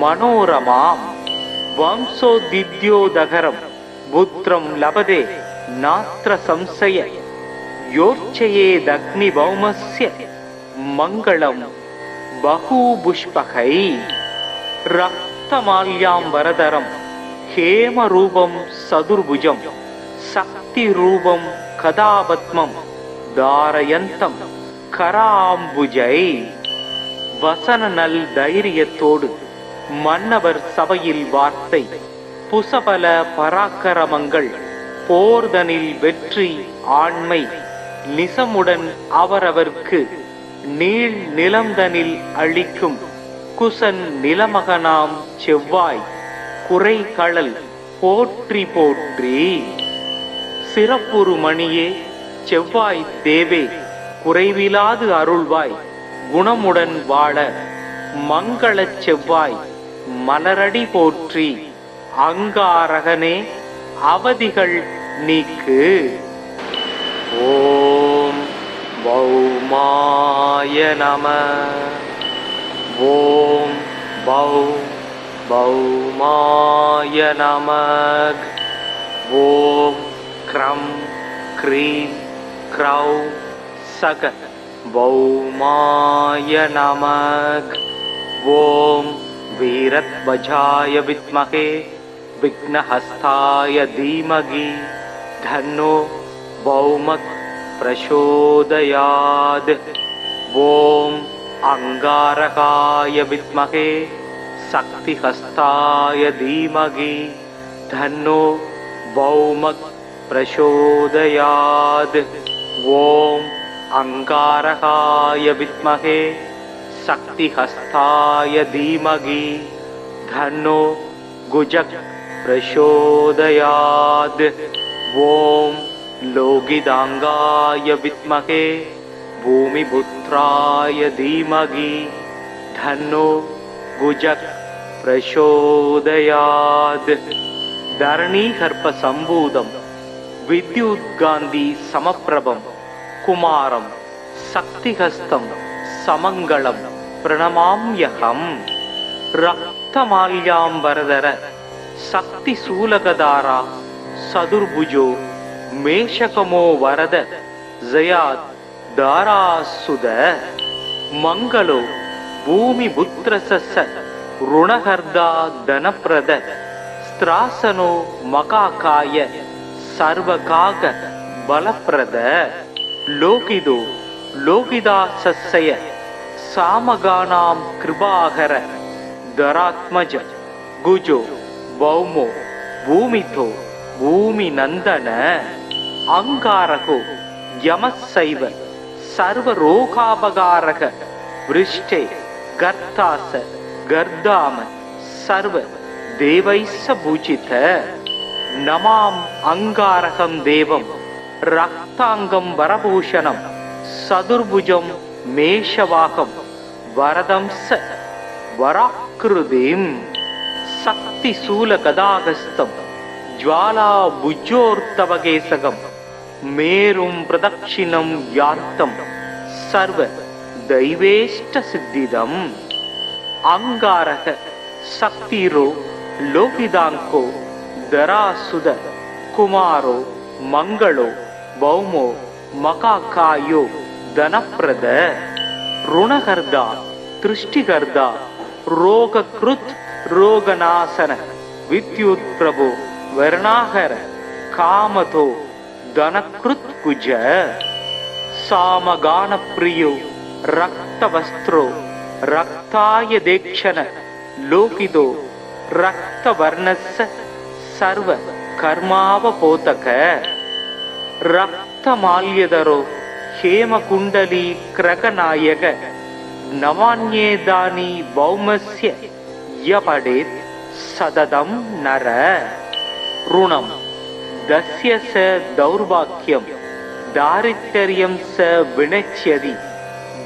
मनोरमां वंशोदिद्योदकरं पुत्रं लभते नात्र संशय योर्चयेदग्निभौमस्य मङ्गलं बहुपुष्पकै रक्तमाल्याम्बरधरं हेमरूपं सदुर्भुजं शक्तिरूपं कदापद्मं धारयन्तं कराम्बुजै வசன நல் தைரியத்தோடு மன்னவர் சபையில் வார்த்தை புசபல பராக்கிரமங்கள் போர்தனில் வெற்றி ஆண்மை நிசமுடன் அவரவர்க்கு நீள் நிலம்தனில் அளிக்கும் குசன் நிலமகனாம் செவ்வாய் குறை களல் போற்றி போற்றி சிறப்புறு மணியே செவ்வாய் தேவே குறைவிலாது அருள்வாய் குணமுடன் வாழ மங்களச் செவ்வாய் மலரடி போற்றி அங்காரகனே அவதிகள் நீக்கு ஓம் பௌமாய நம ஓம் பௌமாய நம ஓம் க்ரம் க்ரீம் க்ரௌ சக பௌமாய நமக ஓம் வீரத்வஜாய வித்மகே விக்னஹஸ்தாய தீமகி தன்னோ பௌமக் பிரசோதயாத் ஓம் அங்காரகாய வித்மகே சக்திஹஸ்தாய தீமகி தன்னோ பௌமக் பிரசோதயாத் ஓம் अंगारकाय विद्महे शक्तिहस्ताय धीमहि धन्नो गुजक प्रचोदयात् ओम लोगिदांगाय विद्महे भूमिपुत्राय धीमहि धन्नो गुजक प्रचोदयात् धरणीगर्भ संभूतं विद्युत्कान्ति समप्रभं कुमारं शक्तिहस्तं समंगलं प्रणमाम्यहम् रक्तमाल्याम्बरधर शक्तिशूलगधारा सदुर्भुजो मेषकमो वरद जयात् दारासुद मंगलो भूमिपुत्रस्य ऋणहर्ता धनप्रद स्त्रासनो मकाकाय सर्वकाग बलप्रद लोकिदो लोकिदासस्य सामगानां कृपाकर धरात्मज गुजो भौमो भूमितो भूमिनंदन अंगारको यमस्सैव सर्वरोगापकारक वृष्टे गर्तास गर्दाम सर्व देवैस्स पूजित नमाम अंगारकं देवं रक्तांगं वरभूषणं सदुर्भुजं मेषवाहं वरदं स वराकृतिं शक्तिशूलगदाहस्तं ज्वालाभुजोर्तवकेशगं मेरुं प्रदक्षिणं यान्तं सर्व दैवेष्ट सिद्धिदम् अंगारक शक्तिरो लोकिदांको ದರಾಸುದ ಕುಮಾರೋ ಮಂಗಳೋ ಭೌಮೋ ಮಕಾಕಾಯೋ ಧನಪ್ರದ ಋಣಗರ್ಧ ತೃಷ್ಟಿಗರ್ಧ ರೋಗಕೃತ್ ರೋಗನಾಶನ ವಿದ್ಯುತ್ ಪ್ರಭು ವರ್ಣಾಹರ ಕಾಮತೋ ಧನಕೃತ್ ಕುಜ ಸಾಮಗಾನ ಪ್ರಿಯೋ ರಕ್ತವಸ್ತ್ರೋ ರಕ್ತಾಯ ದೇಕ್ಷಣ ಲೋಕಿದೋ ರಕ್ತವರ್ಣಸ್ಸ ಸರ್ವ ಕರ್ಮಾವಪೋತಕ ರಕ್ತಮಾಲ್ಯದರೋ ಹೇಮಕುಂಡಲಿ ಕ್ರಕನಾಯಕ ನವಾನ್ಯೇದಾನಿ ಭೌಮಸ್ಯ ಯಪಡೇತ್ ಸದದಂ ನರ ಋಣಂ ದಸ್ಯ ಸ ದೌರ್ಭಾಗ್ಯಂ ದಾರಿದ್ರ್ಯಂ ಸ ವಿನಚ್ಯದಿ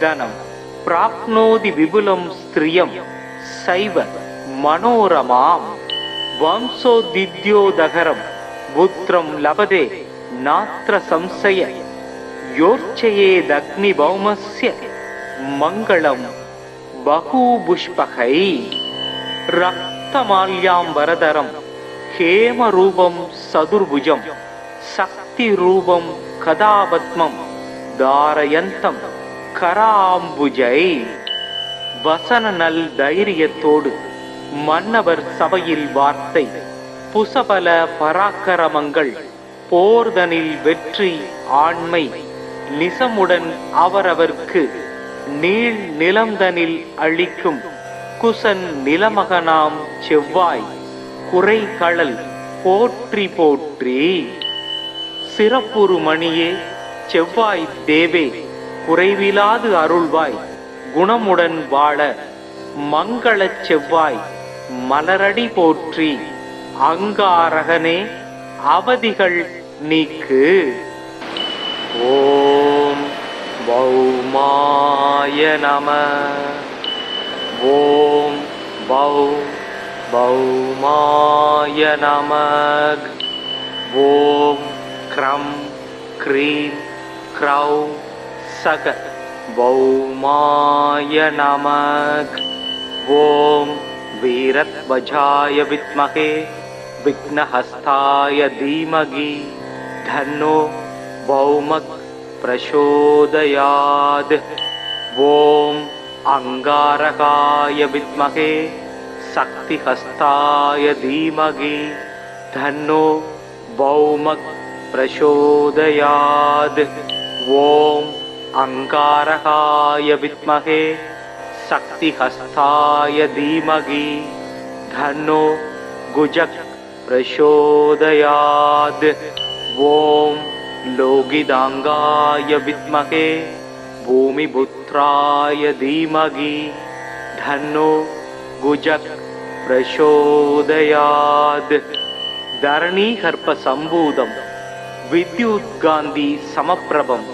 ಧನಂ ಪ್ರಾಪ್ನೋತಿ ವಿಪುಲಂ ಸ್ತ್ರಿಯಂ ಸೈವ ಮನೋರಮಾಂ ವಂಶೋದಿದ್ಯೋದಹರಂ ಪುತ್ರಂ ಲಭತೆ ನಾತ್ರ ಸಂಶಯ ಯೋರ್ಚಯೇದಗ್ನಿಭೌಮಸ್ಯ ಮಂಗಳಂ ಬಹೂಪುಷ್ಪಕೈ ರಕ್ತಮಾಲ್ಯಾಂಬರಧರಂ ಹೇಮರೂಪಂ ಸದುರ್ಭುಜಂ ಶಕ್ತಿರೂಪಂ ಕದಾಪದ್ಮಂ தாரயந்தம் கராம்புஜை. வசன நல் தைரியத்தோடு மன்னவர் சபையில் வார்த்தை புசபல பராக்கிரமங்கள் போர்தனில் வெற்றி ஆண்மை நிசமுடன் அவரவர்க்கு நீள் நிலம்தனில் அளிக்கும் குசன் நிலமகனாம் செவ்வாய் குறை கழல் போற்றி போற்றி. சிறப்புறு மணியே செவ்வாய் தேவே குறைவிலாது அருள்வாய் குணமுடன் வாழ மங்களச் செவ்வாய் மலரடி போற்றி. அங்காரகனே அவதிகள் நீக்கு. ஓம் பௌமாய நம. ஓம் பௌமாய நம. ஓம் க்ரம் க்ரீம் க்ரௌம் சக பௌமாய நம. ஓம் வீரத்வஜாய வித்மகே விக்னஹஸ்தாய தீமகி தன்னோ பௌமக் பிரசோதயாத். ஓம் அங்காரகாய வித்மகே சக்திஹஸ்தாய தீமகி தன்னோ பௌமக் பிரசோதயாத். ஓம் அங்காரகாய வித்மகே சக்திஹஸ்தாய தீமகி தன்னோ குஜக் பிரசோதயாத். ஓம் லோகிதாங்காய வித்மகே பூமிபுத்ராய தீமகி தன்னோ குஜக் பிரசோதயாத். தரணீகர்ப்ப சம்பூதம் வித்யுத்காந்தி சமப்பிரபம்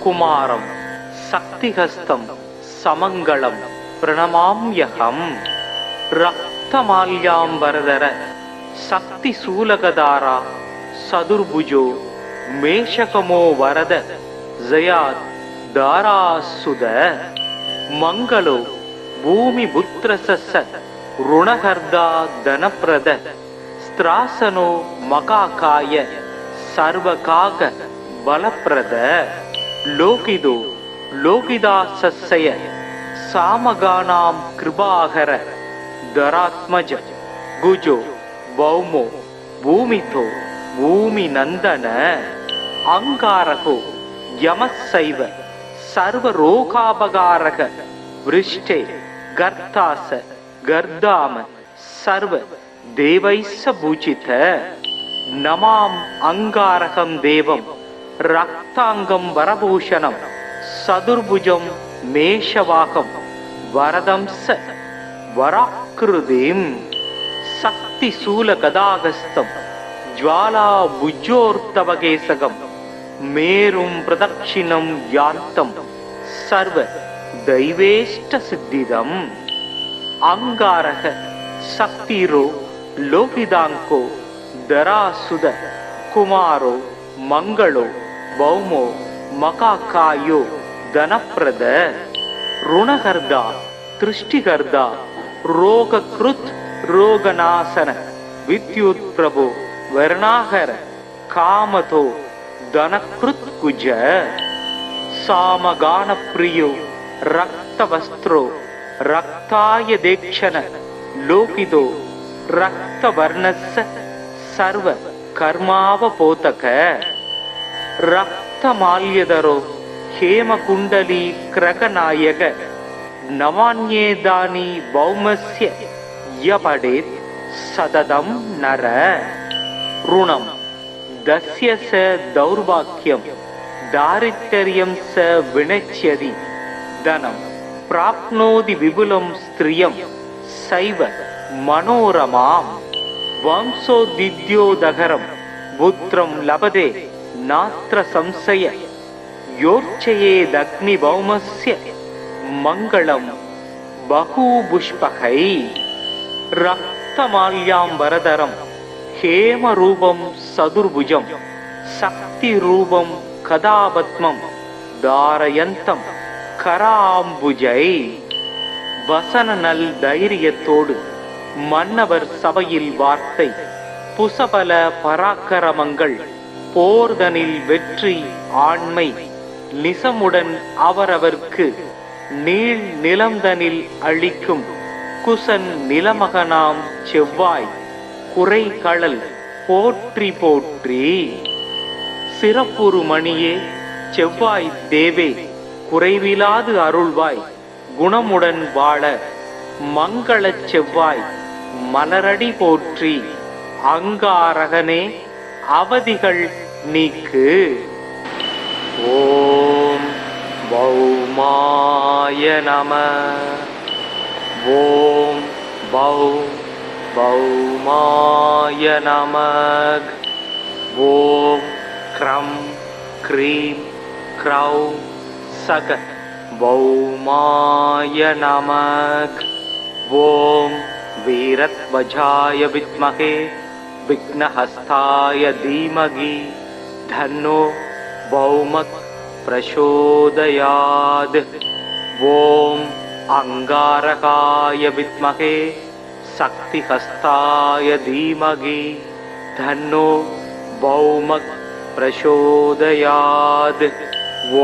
குமாரம் சக்திஹஸ்தம் சமங்களம் பிரணமாம்யகம். ரக்தமால்யாம்பரதர சக்தி சூலகதாரா சதுர்புஜோ மேஷகமோ வரத ஜயாத் தாராசுத. மங்களோ பூமி புத்திரசஸ்ஸ ருணகர்தா தனப்ரத ஸ்திராசனோ மகாகாய சர்வகாக பலப்ரத. லோகிதோ லோகிதாசஸ்ய சாமகானாம் கிருபாகர தராத்மஜ குஜோ பௌமோ பூமிதோ பூமி நந்தன. அங்காரகோ யமசைவ சர்வரோகாபகாரக விருஷ்டே கர்த்தாச கர்தாம சர்வ தேவைஸ்ஸ பூஜித. நமாம் அங்காரகம் தேவம் ரக்தாங்கம் வரபூஷணம் சதுர்புஜம் மேஷவாகம் வரதம்ச வராக்கிருதிம். சக்தி சூல கதாகஸ்தம் ஜ்வாலா புஜ்ஜோர்த்தவகேசகம் மேரும் பிரதக்ஷிணம் யாந்தம் சர்வ தெய்வேஷ்ட சித்திதம். அங்காரக சக்திரோ லோகிதாங்கோ தராசுத குமாரோ மங்களோ பௌமோ மகாகாயோ தனப்ரத ருணகர்தா திருஷ்டிகர்தா ரோகக்ருத் ரோகநாசன வித்யுத் பிரபு वर्णाकर कामतो धनकृत कुज सामगान प्रियो रक्तवस्त्रो रक्ताय देक्षण लोकितो रक्तवर्णस्य सर्व कर्मावपोतक रक्तमाल्यधरो हेमकुण्डली क्रकनायक नवान्येदानी भौमस्य यपडेत् सततं नर ऋणं दस्य स दौर्भाग्यं दारिद्र्यं स विनश्यति धनं प्राप्नोति विपुलं स्त्रियं सैव मनोरमां वंशोद्दिद्योदहरं पुत्रं लभते नात्र संशय योर्चयेदग्निभौमस्य मङ्गलं बहुपुष्पकै रक्तमाल्याम्बरधरं हेमरूपं सदुर्भुजं शक्तिरूपं कदापद्मं धारयन्तं कराम्बुजै வசன நல் தைரியத்தோடு மன்னவர் சபையில் வார்த்தை புசபல பராக்கிரமங்கள் போர்தனில் வெற்றி ஆண்மை நிசமுடன் அவரவர்க்கு நீள் நிலம்தனில் அளிக்கும் குசன் நிலமகனாம் செவ்வாய் குறை களல் போற்றி போற்றி சிறப்புறு மணியே செவ்வாய் தேவே குறைவிலாது அருள்வாய் குணமுடன் வாழ மங்களச் செவ்வாய் மலரடி போற்றி அங்காரகனே அவதிகள் நீக்கு. ஓம் பௌமாய நம. ஓம் பௌமாய நம. ஓம் க்ரம் க்ரீம் க்ரௌம் சக பௌமாய நமக். ஓம் வீரத்வஜாய வித்மகே விக்னஹஸ்தாய தீமகி தன்னோ பௌமக் பிரசோதயாத். ஓம் அங்காரகாய வித்மகே சக்திஹஸ்தாய தீமகி தன்னோ பௌமக் பிரசோதயாத்.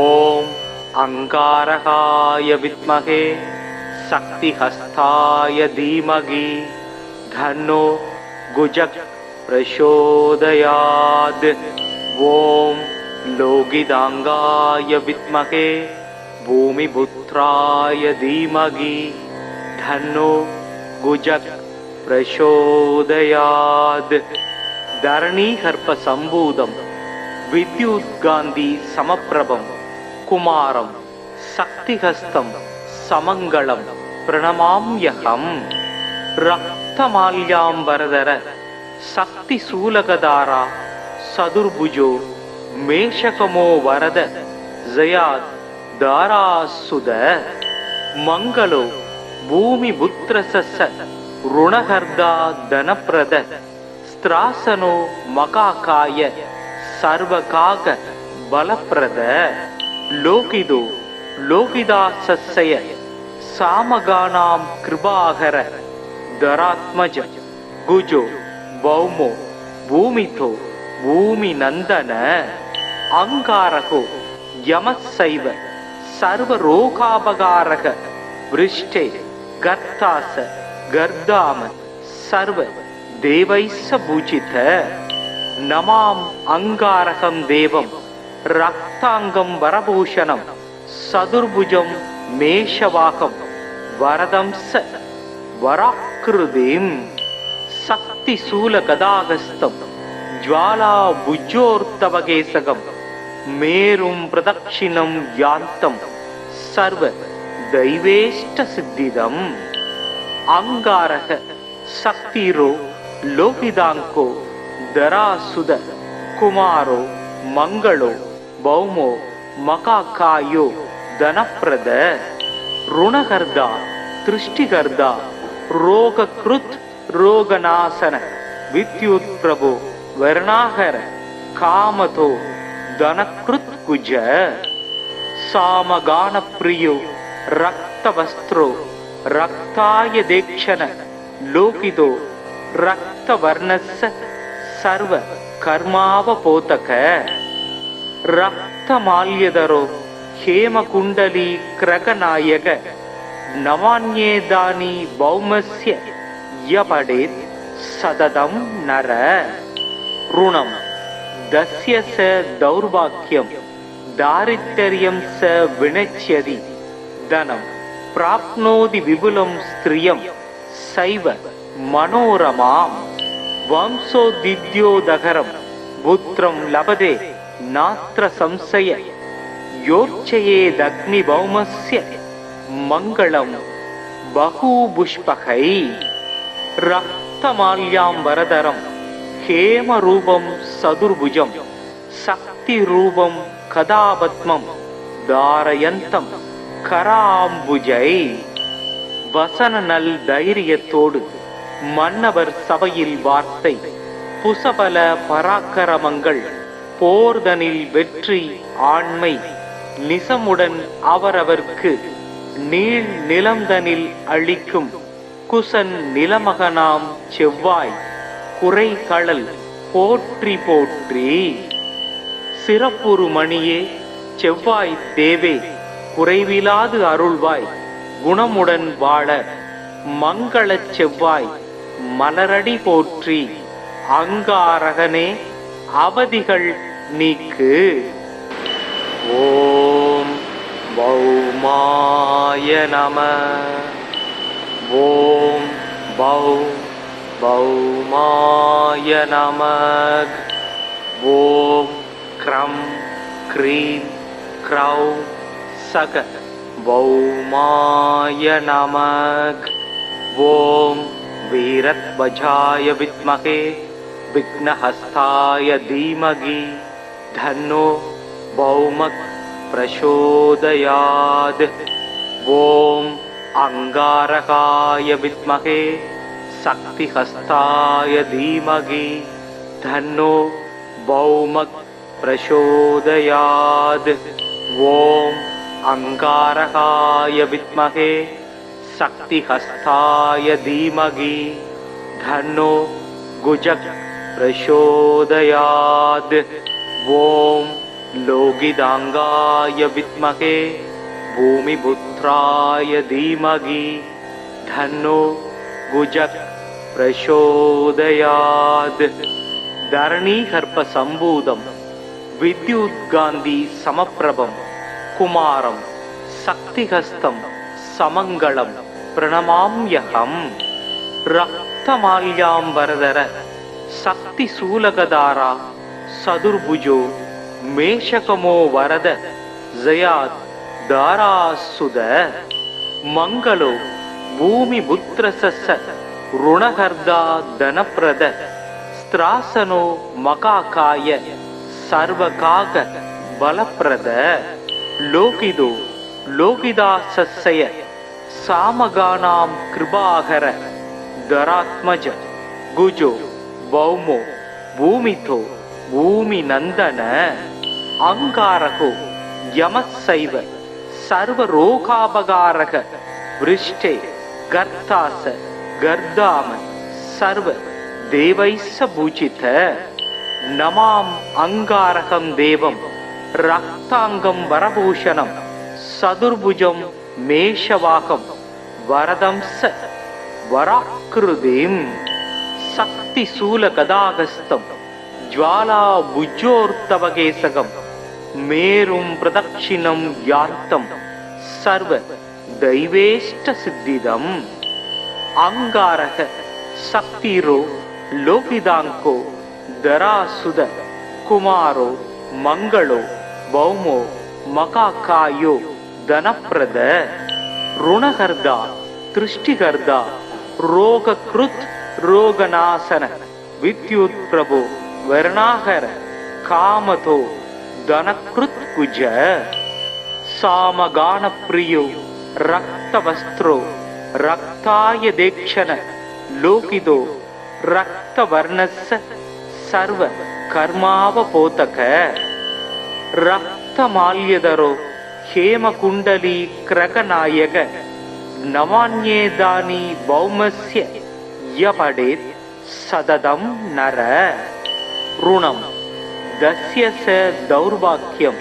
ஓம் अंगारकाय विद्महे शक्तिहस्ताय धीमहि धन्नो गुजक प्रचोदयात्. ओम लोगिदांगाय विद्महे भूमिपुत्राय धीमहि धन्नो गुजक प्रचोदयात्. धरणीगर्भ संभूतं विद्युत्कान्ति समप्रभं कुमारं शक्तिहस्तं समङ्गलं प्रणमाम्यहम्. रक्तमाल्याम्बरधर शक्तिशूलकधारा सदुर्भुजो मेषकमो वरद जयात् दारासुद मङ्गलो भूमिपुत्रसस ऋणहर्दा धनप्रद स्त्रासनो मकाकाय सर्वकाग बलप्रद लोकिदो लोकिदासस्य सामगानां कृपाकर धरात्मज गुजो भौमो भूमितो भूमिनन्दन अंगारको यमस्सैव सर्वरोगापकारक वृष्टे गर्तास गर्दाम सर्व देवैस्स पूजित. नमाम अंगारकं देवं रक्तांगं वरभूषणं सदुर्भुजं मेषवाहं वरदं स वराकृतिं शक्तिशूलगदाहस्तं ज्वालाभुजोर्तवकेशकं मेरुं प्रदक्षिणं यान्तं सर्व दैवेष्टसिद्धिदम्. अंगारक शक्तिरो लोकिदांको धरासुद कुमारो मंगलो भौमो मकाकायो धनप्रद ऋणहर्दा दृष्टिकर्ता रोगकृत् रोगनाशन विद्युत् प्रभो वर्णाकर कामतो धनकृत् कुज सामगान प्रियो रक्तवस्त्रो रक्ताय देक्षण लोकितो रक्तवर्णस्य ಸರ್ವ ಕರ್ಮಾವಪೋತಕ ರಕ್ತಮಾಲ್ಯದರೋ ಹೇಮಕುಂಡಲಿ ಕ್ರಗನಾಯಕ ನವಾನ್ಯೇದಾನಿ ಭೌಮಸ್ಯ ಯಪಡೇತ್ ಸದದಂ ನರ ಋಣಂ ದಸ್ಯ ಸ ದೌರ್ಭಾಗ್ಯಂ ದಾರಿದ್ರ್ಯಂ ಸ ವಿನಚ್ಯದಿ ಧನಂ ಪ್ರಾಪ್ನೋದಿ ವಿಪುಲಂ ಸ್ತ್ರಿಯಂ ಸೈವ ಮನೋರಮಾಂ ವಂಶೋದಿದ್ಯೋದಗರಂ ಪುತ್ರಂ ಲಭತೆ ನಾತ್ರ ಸಂಶಯ ಯೋರ್ಚಯೇದಗ್ನಿಭೌಮಸ್ಯ ಮಂಗಳಂ ಬಹುಪುಷ್ಪಕೈ ರಕ್ತಮಾಲ್ಯಾಂಬರಧರಂ ಹೇಮರೂಪಂ ಸದುರ್ಭುಜಂ சக்திரூபம் கதாபத்மம் தாரயந்தம் கராம்புஜை வசன நல் தைரியத்தோடு மன்னவர் சபையில் வார்த்தை புசபல பராக்கிரமங்கள் போர்தனில் வெற்றி ஆண்மை நிசமுடன் அவரவர்க்கு நீள் நிலம்தனில் அளிக்கும் குசன் நிலமகனாம் செவ்வாய் குறைகளல் போற்றி போற்றி சிறப்புறு மணியே செவ்வாய் தேவே குறைவிலாது அருள்வாய் குணமுடன் வாழ மங்களச் செவ்வாய் மலரடி போற்றி அங்காரகனே அவதிகள் நீக்கு. ஓம் பௌமாய நம. ஓம் பௌமாய நம. ஓம் க்ரம் க்ரீம் க்ரௌம் சக பௌமாய நம. ஓம் வீரத்வஜாய வித்மகே விக்னஹஸ்தாய தீமகி தன்னோ பௌமக் பிரசோதயாத். ஓம் அங்காரகாய வித்மகே சக்திஹஸ்தாய தீமகி தன்னோ பௌமக் பிரசோதயாத். ஓம் அங்காரகாய வித்மகே சக்திஹஸ்தாய தீமகி தன்னோ குஜக் பிரசோதயாத். ஓம் லோகிதாங்காய வித்மகே பூமிபுத்ராய தீமகி தன்னோ குஜக் பிரசோதயாத். தரணீகர்ப்ப சம்பூதம் வித்யுத்காந்தி சமப்பிரபம் குமாரம் சக்திஹஸ்தம் சமங்களம் பிரணமாம்யகம். ரக்தமால்யாம்பரதர சக்தி சூலகதாரா சதுர்புஜோ மேஷகமோ வரத ஜயாத் தாராசுத. மங்களோ பூமி புத்திரசச ருணகர்தா தனப்பிரத ஸ்திராசனோ மகாகாய சர்வகாக பலப்பிரத. லோகிதோ லோகிதாசய சாமகானாம் கிருபாகர தராத்மஜ குஜோ பௌமோ பூமிதோ பூமி நந்தன. அங்காரகோ யமசைவ சர்வரோகாபகாரக விருஷ்டே கர்த்தாச கர்தாம சர்வ தேவைஸ்ஸ பூஜித. நமாம் அங்காரகம் தேவம் ரக்தாங்கம் வரபூஷணம் சதுர்புஜம் மேஷவாகம் வரதம்ச வராக்கிருதிம். சக்தி சூல கதாகஸ்தம் ஜ்வாலா புஜோர்த்தவகேசகம் மேரும் பிரதக்ஷிணம் யாந்தம் சர்வ தெய்வேஷ்ட சித்திதம். அங்காரக சக்திரோ லோகிதாங்கோ தராசுத குமாரோ மங்களோ பௌமோ மகாகாயோ தனப்பிரத. ருணகர்தா திருஷ்டிகர்தா ரோகக்ருத் ரோகநாசன வித்யுத் பிரபு வர்ணாகர காமதோ தனக்ருத் குஜ. சாமகான பிரியோ ரக்தவஸ்திரோ ரக்தாய தேக்ஷண லோகிதோ ரக்தவர்ணஸ்ஸ சர்வ கர்மாவபோதக. ரக்தமால்யதரோ ஹேமகுண்டலி கிரகநாயக நவான்யேதானி பௌமஸ்ய யபடேத் சததம் நர. ऋणं दस्य स दौर्भाग्यं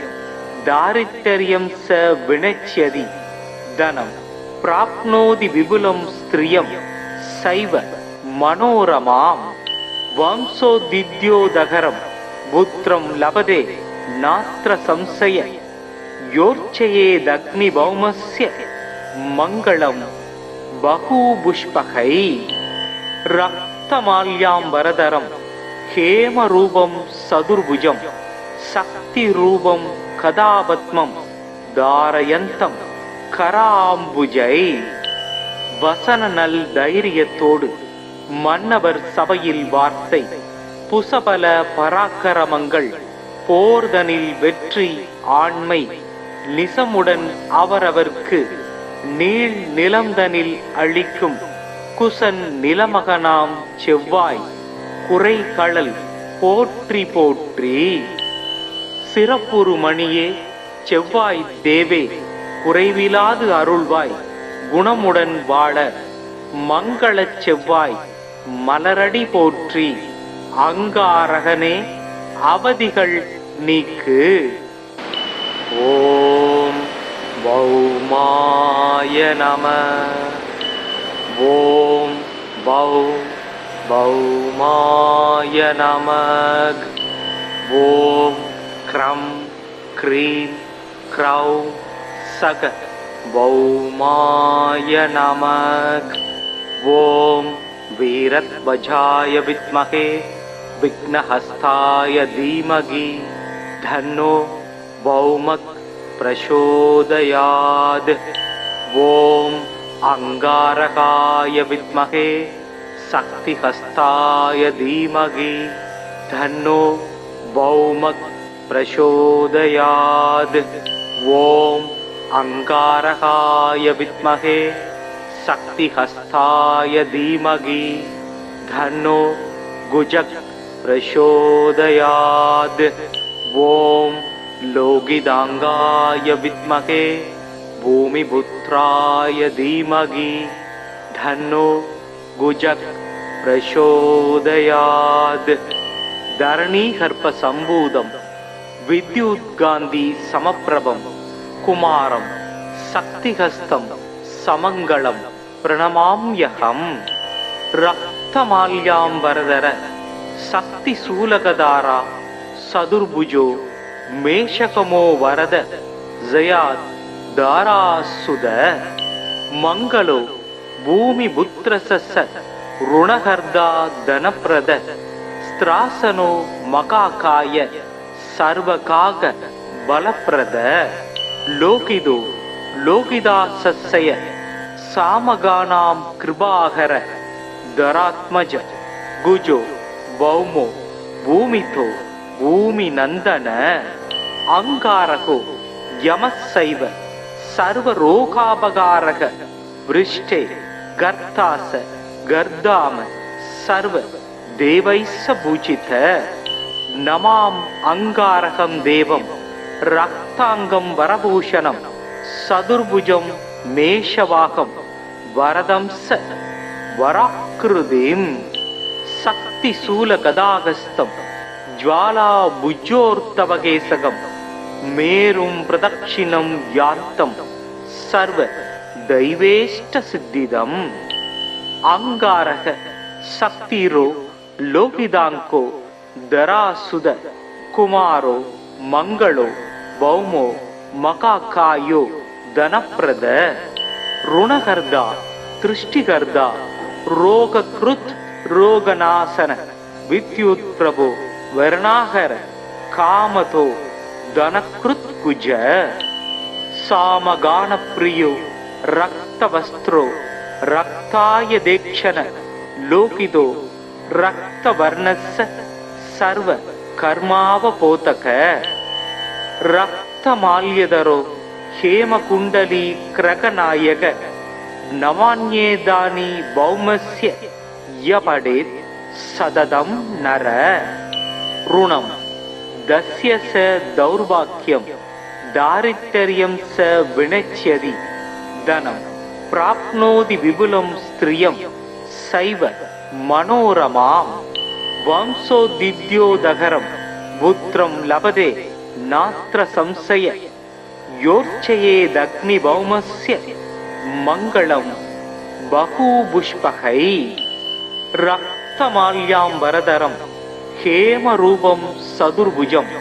दारिद्र्यं स विनश्यति धनं प्राप्नोति विपुलं स्त्रियं सैव मनोरमाम् वंशोद्दिद्योदकरं पुत्रं लभते नात्र संशय योर्चयेदग्निभौमस्य मङ्गलं बहुपुष्पकै रक्तमाल्याम्बरधरं हेमरूपं सदुर्भुजं शक्तिरूपं कदापद्मं धारयन्तं கராம்புஜை. வசன நல் தைரியத்தோடு மன்னவர் சபையில் வார்த்தை புசபல பராக்கிரமங்கள் போர்தனில் வெற்றி ஆண்மை நிசமுடன் அவரவர்க்கு நீள் நிலம்தனில் அளிக்கும் குசன் நிலமகனாம் செவ்வாய் குறைகளல் போற்றி போற்றி. சிறப்புறு மணியே செவ்வாய் தேவே குறைவிலாது அருள்வாய் குணமுடன் வாழ மங்களச் செவ்வாய் மலரடி போற்றி. அங்காரகனே அவதிகள் நீக்கு. ஓம் பௌமாய நம. ஓம் பௌமாய நம. ஓம் க்ரம் க்ரீம் க்ரௌம் சக பௌமாய நமக். ஓம் வீரத்வஜாய வித்மகே விக்னஹஸ்தாய தீமகி தன்னோ பௌமக் பிரசோதயாத். ஓம் அங்காரகாய வித்மகே சக்திஹஸ்தாய தீமகி தன்னோ பௌமக் பிரசோதயாத். ஓம் அங்காரகாய வித்மகே சக்திஹஸ்தாய தீமகி தன்னோ குஜக் பிரசோதயாத். ஓம் லோகிதாங்காய வித்மகே பூமிபுத்ராய தீமகி தன்னோ குஜக் பிரசோதயாத். தரணீகர்ப்ப சம்பூதம் வித்யுத்காந்தி சமப்பிரபம் குமாரம் சக்திஹஸ்தம் சமங்களம் பிரணமாம்யகம். ரக்தமால்யாம்பரதர சக்தி சூலகதாரா சதுர்புஜோ மேஷகமோ வரத ஜயாத் தாராசுத. மங்களோ பூமி புத்திரசஸ ருணகர்தா தனப்பிரத ஸ்திராசனோ மகாகாய சர்வகாக பலப்பிரத. லோகிதோ லோகிதாசஸ்ய சாமகானாம் கிருபாகர தராத்மஜ குஜோ பௌமோ பூமிதோ பூமி நந்தன. அங்காரகோ யமசைவ சர்வரோகாபகாரக விருஷ்டே கர்த்தாச கர்தாம சர்வ தேவைஸ்ஸ பூஜித. நமாம் அங்காரகம் தேவம் ரக்தாங்கம் வரபூஷணம் சதுர்புஜம் மேஷவாகம் வரதம்ச வராக்கிருதிம். சக்தி சூல கதாகஸ்தம் ஜ்வாலா புஜோர்த்தவகேசகம் மேரும் பிரதக்ஷிணம் யாந்தம் சர்வ தெய்வேஷ்ட சித்திதம். அங்காரக சக்திரோ லோகிதாங்கோ தராசுத குமாரோ மங்களோ பௌமோ மகாகாயோ தனப்பிரத. ருணகர்தா திருஷ்டிகர்தா ரோகக்ருத் ரோகநாசன வித்யுத் பிரபோ வர்ணாகர காமதோ தனக்ருத் குஜ. சாமகான பிரியோ ரக்தவஸ்திரோ ரக்தாய தேக்ஷண லோகிதோ ரக்தவர்ணஸ்ஸ சர்வ கர்மாவபோதக. ரக்தமால்யதரோ ஹேமகுண்டலி கிரகநாயக நவான்யேதானி பௌமஸ்ய யபடேத் சததம் நர. ருணம் தஸ்ய ச தௌர்பாக்யம் தாரித்ர்யம் ச வினச்யதி தனம் பிராப்னோதி விபுலம் ஸ்திரியம் சைவ மனோரமாம். வம்சோதித்யோதகரம் புத்திரம் லபதே நாத்ர சம்சய யோர்ச்சயேதக்னி பௌமஸ்ய மங்களம் பகூபுஷ்பகை. ரக்தமால்யாம்பரதரம் ஹேமரூபம் சதுர்புஜம்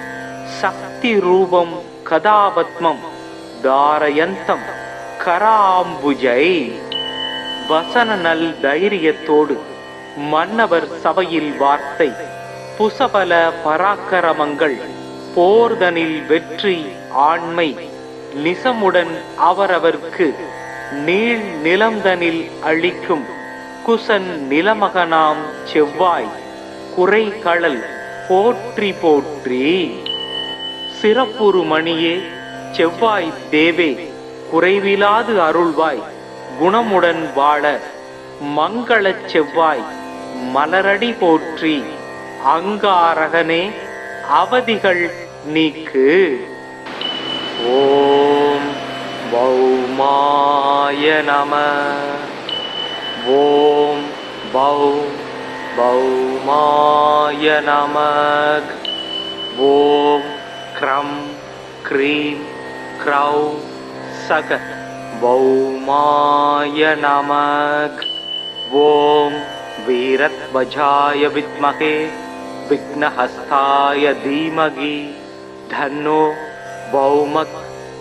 சக்திரூபம் கதாபத்மம் தாரயந்தம் கராம்புஜை. வசன நல் தைரியத்தோடு மன்னவர் சபையில் வார்த்தை புசபல பராக்கிரமங்கள் போர்தனில் வெற்றி ஆண்மை நிசமுடன் அவரவர்க்கு நீள் நிலம்தனில் அளிக்கும் குசன் நிலமகனாம் செவ்வாய் குறை களல் போற்றி போற்றி. சிறப்புறு மணியே செவ்வாய் தேவே குறைவிலாது அருள்வாய் குணமுடன் வாழ மங்களச் செவ்வாய் மலரடி போற்றி. அங்காரகனே அவதிகள் நீக்கு. ஓம் பௌமாய நம. ஓம் பௌமாய நம. ஓம் க்ரம் க்ரீம் க்ரௌ சக பௌமாய நம. ஓம் வீரத்வஜாய வித்மகே விக்னஹஸ்தாய தீமகி தன்னோ பௌமக்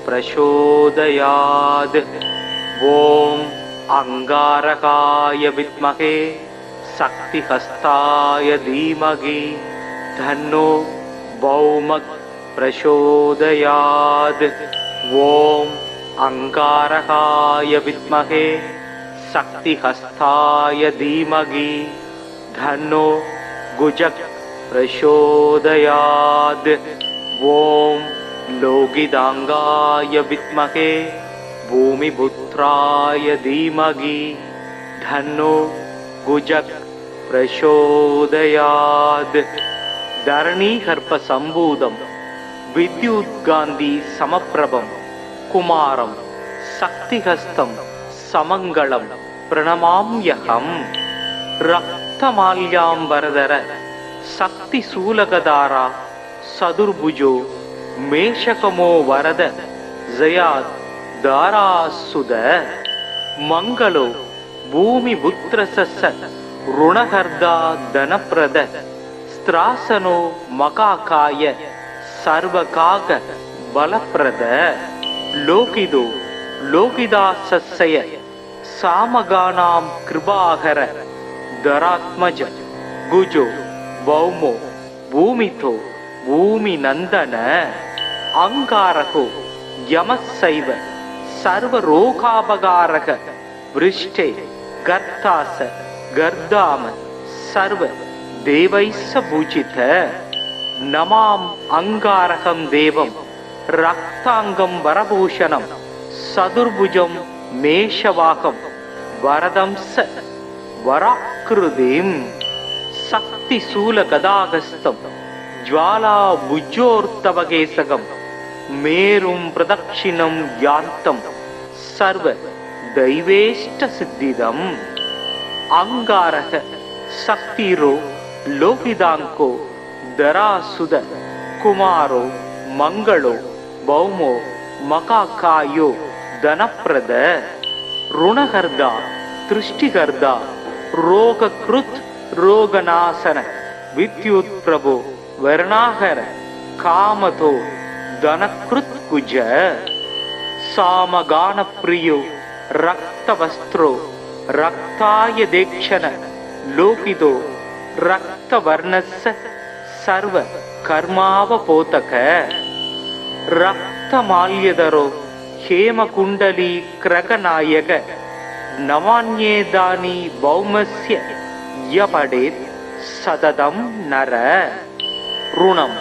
பிரசோதயாத். ஓம் அங்காரகாய வித்மகே சக்திஹஸ்தாய தீமகி தன்னோ பௌமக் பிரசோதயாத். ஓம் அங்காரகாய வித்மகே சக்திஹஸ்தாய தீமகி தன்னோ குஜக் பிரசோதயாத். ஓம் லோகிதாங்காய வித்மகே பூமிபுத்ராய தீமகி தன்னோ குஜக் பிரசோதயாத். தரணீகர்ப்ப சம்பூதம் வித்யுத்காந்தி சமப்பிரபம் குமாரம் சக்திஹஸ்தம் சமங்களம் பிரணமாம்யகம். ரக்தமால்யாம்பரதர சக்தி சூலகதாரா சதுர்புஜோ மேஷகமோ வரத ஜயாத் தாராசுத. மங்களோ பூமி புத்திரசஸ்ஸ ருணகர்தா தனப்பிரத ஸ்திராசனோ மகாகாய சர்வகாக பலப்பிரத. லோகிதோ லோகிதாசஸ்ய சாமகானாம் கிருபாகர தராத்மஜ குஜோ பௌமோ பூமிதோ பூமி நந்தன. அங்காரகோ யமசைவ சர்வரோகாபகாரக விருஷ்டே கர்த்தாச கர்தாம சர்வ தேவைஸ்ஸ பூஜித. நமாம் அங்காரகம் தேவம் ரக்தாங்கம் வரபூஷணம் சதுர்புஜம் மேஷவாகம் வரதம்ச வராக்கிருதிம். சக்தி சூல கதாகஸ்தம் ஜ்வாலா புஜ்ஜோர்த்தவகேசகம் மேரும் பிரதக்ஷிணம் யாந்தம் சர்வ தெய்வேஷ்ட சித்திதம். அங்காரக சக்திரோ லோகிதாங்கோ தராசுத குமாரோ மங்களோ பௌமோ மகாகாயோ தனப்பிரத. ருணகர்தா திருஷ்டிகர்தா ரோகக்ருத் ரோகநாசன வித்யுத் பிரபோ வர்ணாகர காமதோ தனக்ருத் குஜ. சாமகான பிரியோ ரக்தவஸ்திரோ ரக்தாய தேக்ஷண லோகிதோ ரக்தவர்ணஸ்ஸ சர்வ கர்மாவபோதக. ரக்தமால்யதரோ ஹேமகுண்டலி கிரகநாயக நவான்யேதானி பௌமஸ்ய யபடேத் சததம் நர. ருணம்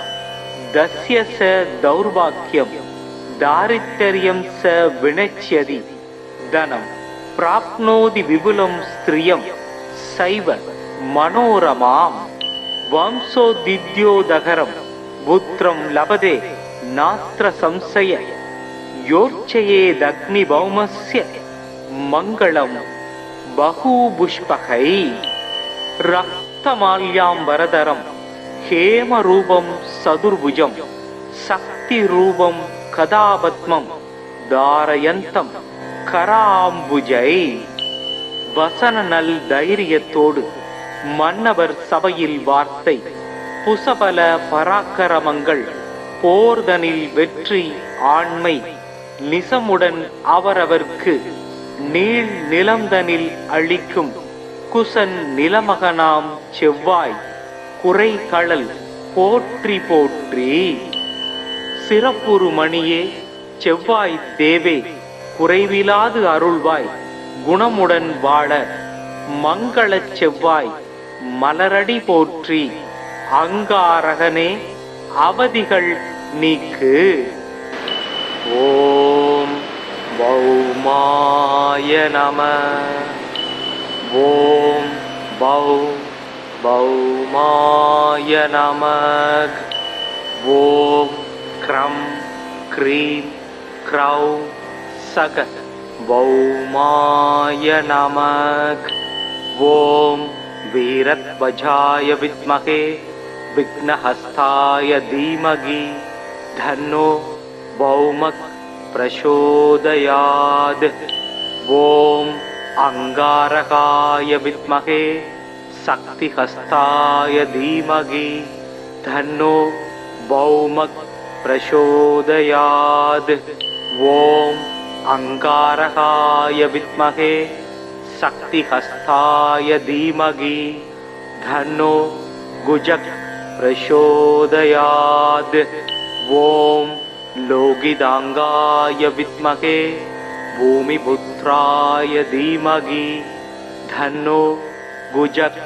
தஸ்ய ச தௌர்பாக்யம் தாரித்ர்யம் ச வினச்யதி தனம் பிராப்னோதி விபுலம் ஸ்திரியம் சைவ மனோரமாம். வம்சோதித்யோதகரம் புத்திரம் லபதே நாத்ர சம்சய யோர்ச்சயேதக்னி பௌமஸ்ய மங்களம் பகூபுஷ்பகை. ரக்த ரக்தமால்யாம்பரதரம் ஹேமரூபம் சதுர்புஜம் சக்தி ரூபம் கதாபத்மம் தாரயந்தம் கராம்புஜை. வசன நல் தைரியத்தோடு மன்னவர் சபையில் வார்த்தை புசபல பராக்கிரமங்கள் போர்தனில் வெற்றி ஆண்மை நிசமுடன் அவரவர்க்கு நீள் நிலம்தனில் அளிக்கும் குசன் நிலமகனாம் செவ்வாய் குறை களல் போற்றி போற்றி. சிறப்புறு மணியே செவ்வாய் தேவே குறைவிலாது அருள்வாய் குணமுடன் வாழ மங்களச் செவ்வாய் மலரடி போற்றி. அங்காரகனே அவதிகள் நீக்கு. ஓம் பௌமாய நம. ஓம் பௌமாய நம. ஓம் க்ரம் க்ரீம் க்ரௌ சக பௌமாய நம. ஓம் வீரத்வஜாய வித்மகே விக்னஹஸ்தாய தீமகி தன்னோ பௌமக் பிரசோதயாத். ஓம் அங்காரகாய வித்மகே சக்திஹஸ்தாய தீமகி தன்னோ பௌமக் பிரசோதயாத். ஓம் அங்காரகாய வித்மகே சக்திஹஸ்தாய தீமகி தன்னோ குஜக் பிரசோதயாத். ஓம் லோகிதாங்காய வித்மகே பூமிபுத்ராய தீமகி தன்னோ குஜக்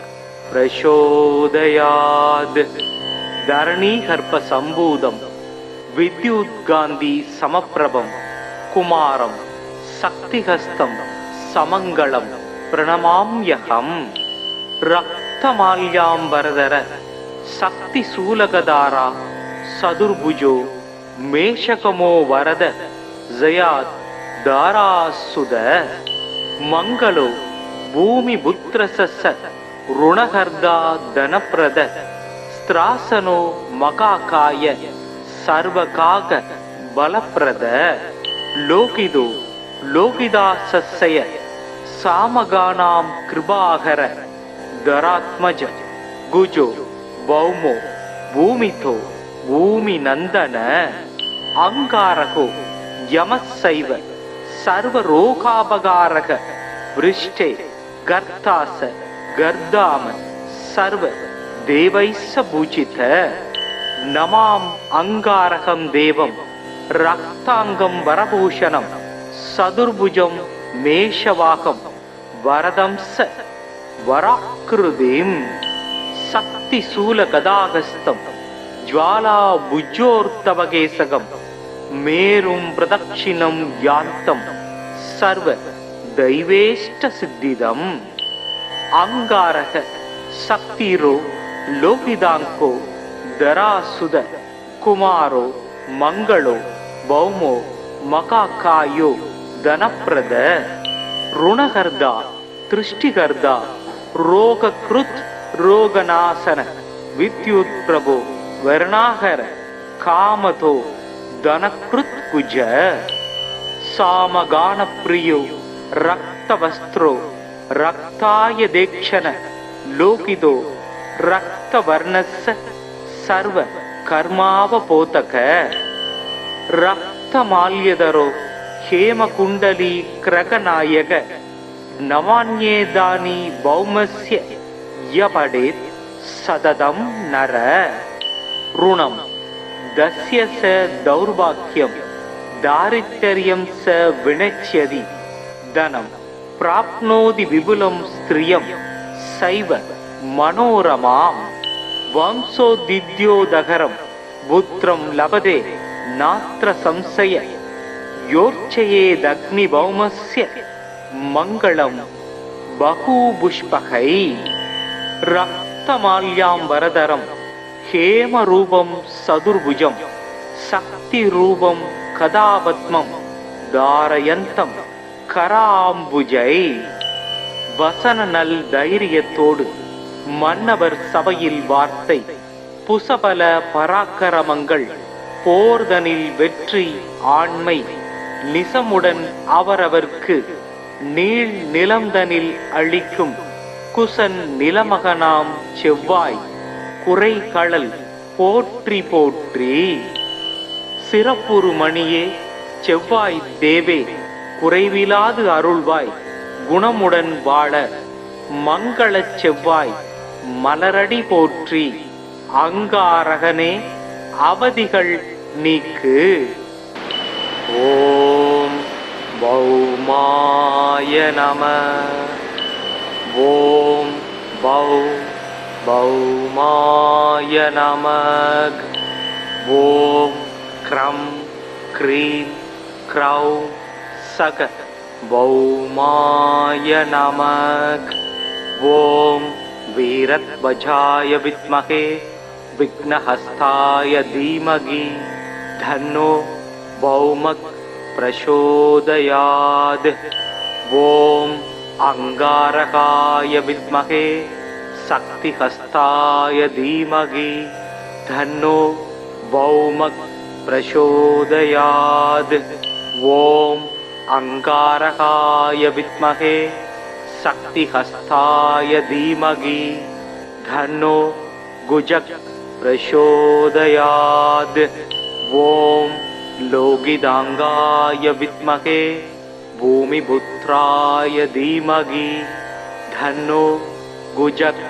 பிரசோதயாத். தரணீகர்ப்ப சம்பூதம் வித்யுத்காந்தி சமப்பிரபம் குமாரம் சக்திஹஸ்தம் சமங்களம் பிரணமாம்யகம். ரக்தமால்யாம்பரதர சக்தி சூலகதாரா சதுர்புஜோ மேஷகமோ வரத ஜயாத் தாராசுத. மங்களோ பூமி புத்திரசஸ்ஸ ருணகர்தா தனப்பிரத ஸ்திராசனோ மகாகாய சர்வகாக பலப்பிரத. லோகிதோ லோகிதாசஸ்ய சாமகானாம் கிருபாகர தராத்மஜ குஜோ பௌமோ பூமிதோ பூமி நந்தன. அங்காரகோ யமசைவ சர்வரோகாபகாரக விருஷ்டே கர்த்தாச கர்தாம சர்வ தேவைஸ்ஸ பூஜித. நமாம் அங்காரகம் தேவம் ரக்தாங்கம் வரபூஷணம் சதுர்புஜம் மேஷவாகம் வரதம்ச வராக்கிருதிம். சக்தி சூல கதாகஸ்தம் ஜ்வாலா புஜ்ஜோர்த்தவகேசகம் மேரும் பிரதக்ஷிணம் யாந்தம் சர்வ தெய்வேஷ்ட சித்திதம். அங்காரக சக்திரோ லோகிதாங்கோ தராசுத குமாரோ மங்களோ பௌமோ மகாகாயோ தனப்பிரத. ருணகர்தா திருஷ்டிகர்தா ரோகக்ருத் ரோகநாசன வித்யுத் பிரபோ வர்ணாகர காமதோ தனக்ருத் குஜ. சாமகான பிரியோ ரக்தவஸ்திரோ ரக்தாய தேக்ஷண லோகிதோ ரக்தவர்ணஸ்ஸ சர்வ கர்மாவபோதக. ரக்தமால்யதரோ ஹேமகுண்டலீ கிரகநாயக நவான்யேதானி பௌமஸ்ய யபடேத் சததம் நர. ருணம் தஸ்ய ச தௌர்பாக்யம் தாரித்ர்யம் ச வினச்யதி தனம் பிராப்னோதி விபுலம் ஸ்திரியம் சைவ மனோரமாம். வம்சோதித்யோதகரம் புத்ரம் லபதே நாத்ர சம்சய யோர்ச்சயேதக்னி பௌமஸ்ய மங்களம் பகூபுஷ்பகை. ரக்தமால்யாம்பரதரம் ஹேமரூபம் சதுர்புஜம் சக்தி ரூபம் கதாபத்மம் தாரயந்தம் கராம்புஜை. வசன நல் தைரியத்தோடு மன்னவர் சபையில் வார்த்தை புசபல பராக்கிரமங்கள் போர்தனில் வெற்றி ஆண்மை நிசமுடன் அவரவர்க்கு நீள் நிலம்தனில் அளிக்கும் குசன் நிலமகனாம் செவ்வாய் குறை களல் போற்றி போற்றி. சிறப்புறு மணியே செவ்வாய் தேவே குறைவிலாது அருள்வாய் குணமுடன் வாழ மங்களச் செவ்வாய் மலரடி போற்றி. அங்காரகனே அவதிகள் நீக்கு. ஓம் பௌமாய நம. ஓம் பௌமாய நமக். ஓம் க்ரம் க்ரீம் க்ரௌம் சக பௌமாய நமக். ஓம் வீரத்வஜாய வித்மஹே விக்னஹஸ்தாய தீமகி தன்னோ பௌமக் பிரசோதயாத். ஓம் அங்காரகாய வித்மஹே சக்திஹஸ்தாய தீமகி தன்னோ பௌமக் பிரசோதயாத். ஓம் அங்காரகாய வித்மஹே சக்திஹஸ்தாய தீமகி தன்னோ குஜக் பிரசோதயாத். ஓம் லோகிதாங்காய வித்மஹே பூமிபுத்ராய தீமகி தன்னோ குஜக்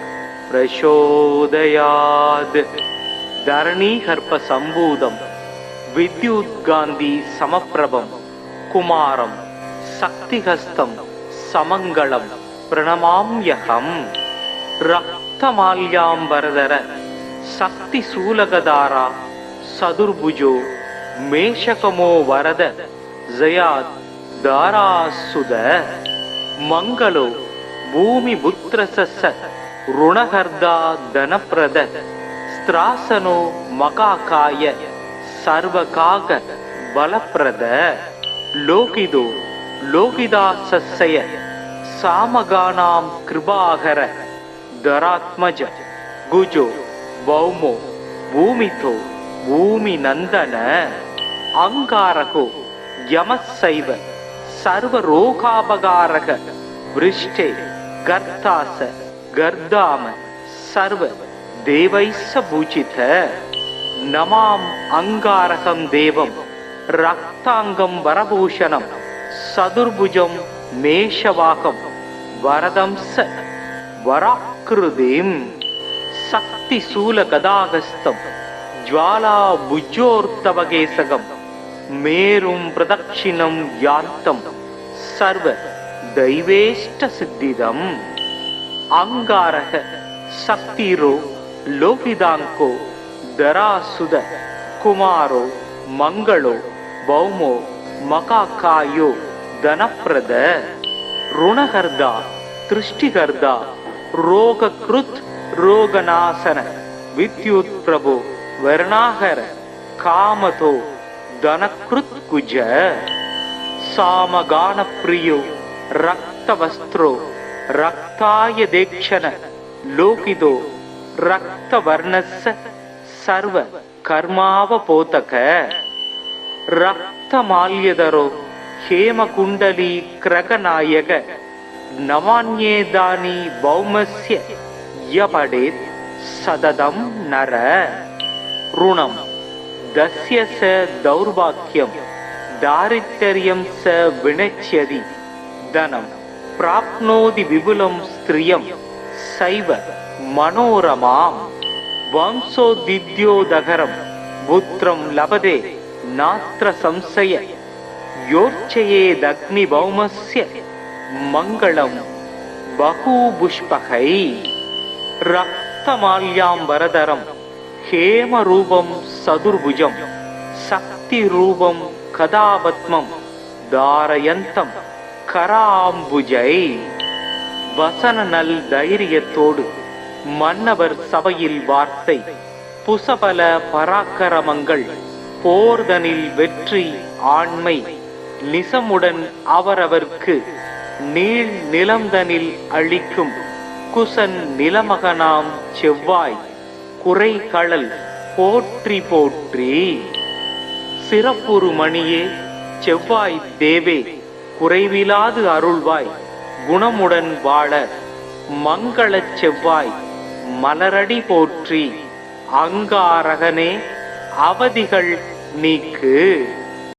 பிரசோதயாத். தரணீகர்ப்ப சம்பூதம் வித்யுத்காந்தி சமப்பிரபம் குமாரம் சக்திஹஸ்தம் சமங்களம் பிரணமாம்யகம். ரக்தமால்யாம்பரதர சக்தி சூலகதாரா சதுர்புஜோ மேஷகமோ வரத ஜயாத் தாராசுத. மங்களோ பூமி புத்திரசஸ்ஸ ருணகர்தா தனப்பிரத ஸ்திராசனோ மகாகாய சர்வகாக பலப்பிரத. லோகிதோ லோகிதாசஸ்ய சாமகானாம் கிருபாகர தராத்மஜ குஜோ பௌமோ பூமிதோ பூமி நந்தன. அங்காரகோ யமசைவ சர்வரோகாபகாரக விருஷ்டே கர்த்தாச கர்தாம சர்வ தேவைஸ்ஸ பூஜித. நமாம் அங்காரகம் தேவம் ரக்தாங்கம் வரபூஷணம் சதுர்புஜம் மேஷவாகம் வரதம்ச வராக்கிருதிம். சக்தி சூல கதாகஸ்தம் ஜ்வாலா புஜோர்த்தவகேசகம் மேரும் பிரதட்சிணம் யாந்தம் சர்வ தெய்வேஷ்ட சித்திதம். அங்காரக சக்திரோ லோகிதாங்கோ தராசுத குமாரோ மங்களோ பௌமோ மகாகாயோ தனப்பிரத. ருணகர்தா திருஷ்டிகர்தா ரோகக்ருத் ரோகநாசன வித்யுத் பிரபோ வர்ணாகர காமதோ தனக்ருத் குஜ. சாமகான பிரியோ ரக்தவஸ்திரோ ரக்தாய தேக்ஷண லோகிதோ ரக்தவர்ணஸ்ஸ சர்வ கர்மாவபோதக. ரக்தமால்யதரோ ஹேமகுண்டலீ கிரகநாயக நவான்யேதானி பௌமஸ்ய யபடேத் சததம் நர. ருணம் தஸ்ய ச தௌர்பாக்யம் தாரித்ர்யம் ச வினச்யதி தனம் பிராப்னோதி விபுலம் ஸ்திரியம் சைவ மனோரமாம். வம்சோதித்யோதகரம் புத்திரம் லபதே நாத்ர சம்சய யோர்ச்சயேதக்னி பௌமஸ்ய மங்களம் பகூபுஷ்பகை. ரக்தமால்யாம்பரதரம் ஹேமரூபம் சதுர்புஜம் சக்திரூபம் கதாபத்மம் தாரயந்தம் கராம்புஜை. வசன நல் தைரியத்தோடு மன்னவர் சபையில் வார்த்தை புசபல பராக்கிரமங்கள் போர்தனில் வெற்றி ஆண்மை நிசமுடன் அவரவர்க்கு நீள் நிலம்தனில் அளிக்கும் குசன் நிலமகனாம் செவ்வாய் குறைகளல் போற்றி போற்றி. சிறப்புறு மணியே செவ்வாய் தேவே குறைவிலாது அருள்வாய் குணமுடன் வாழ மங்களச் செவ்வாய் மலரடி போற்றி. அங்காரகனே அவதிகள் நீக்கு.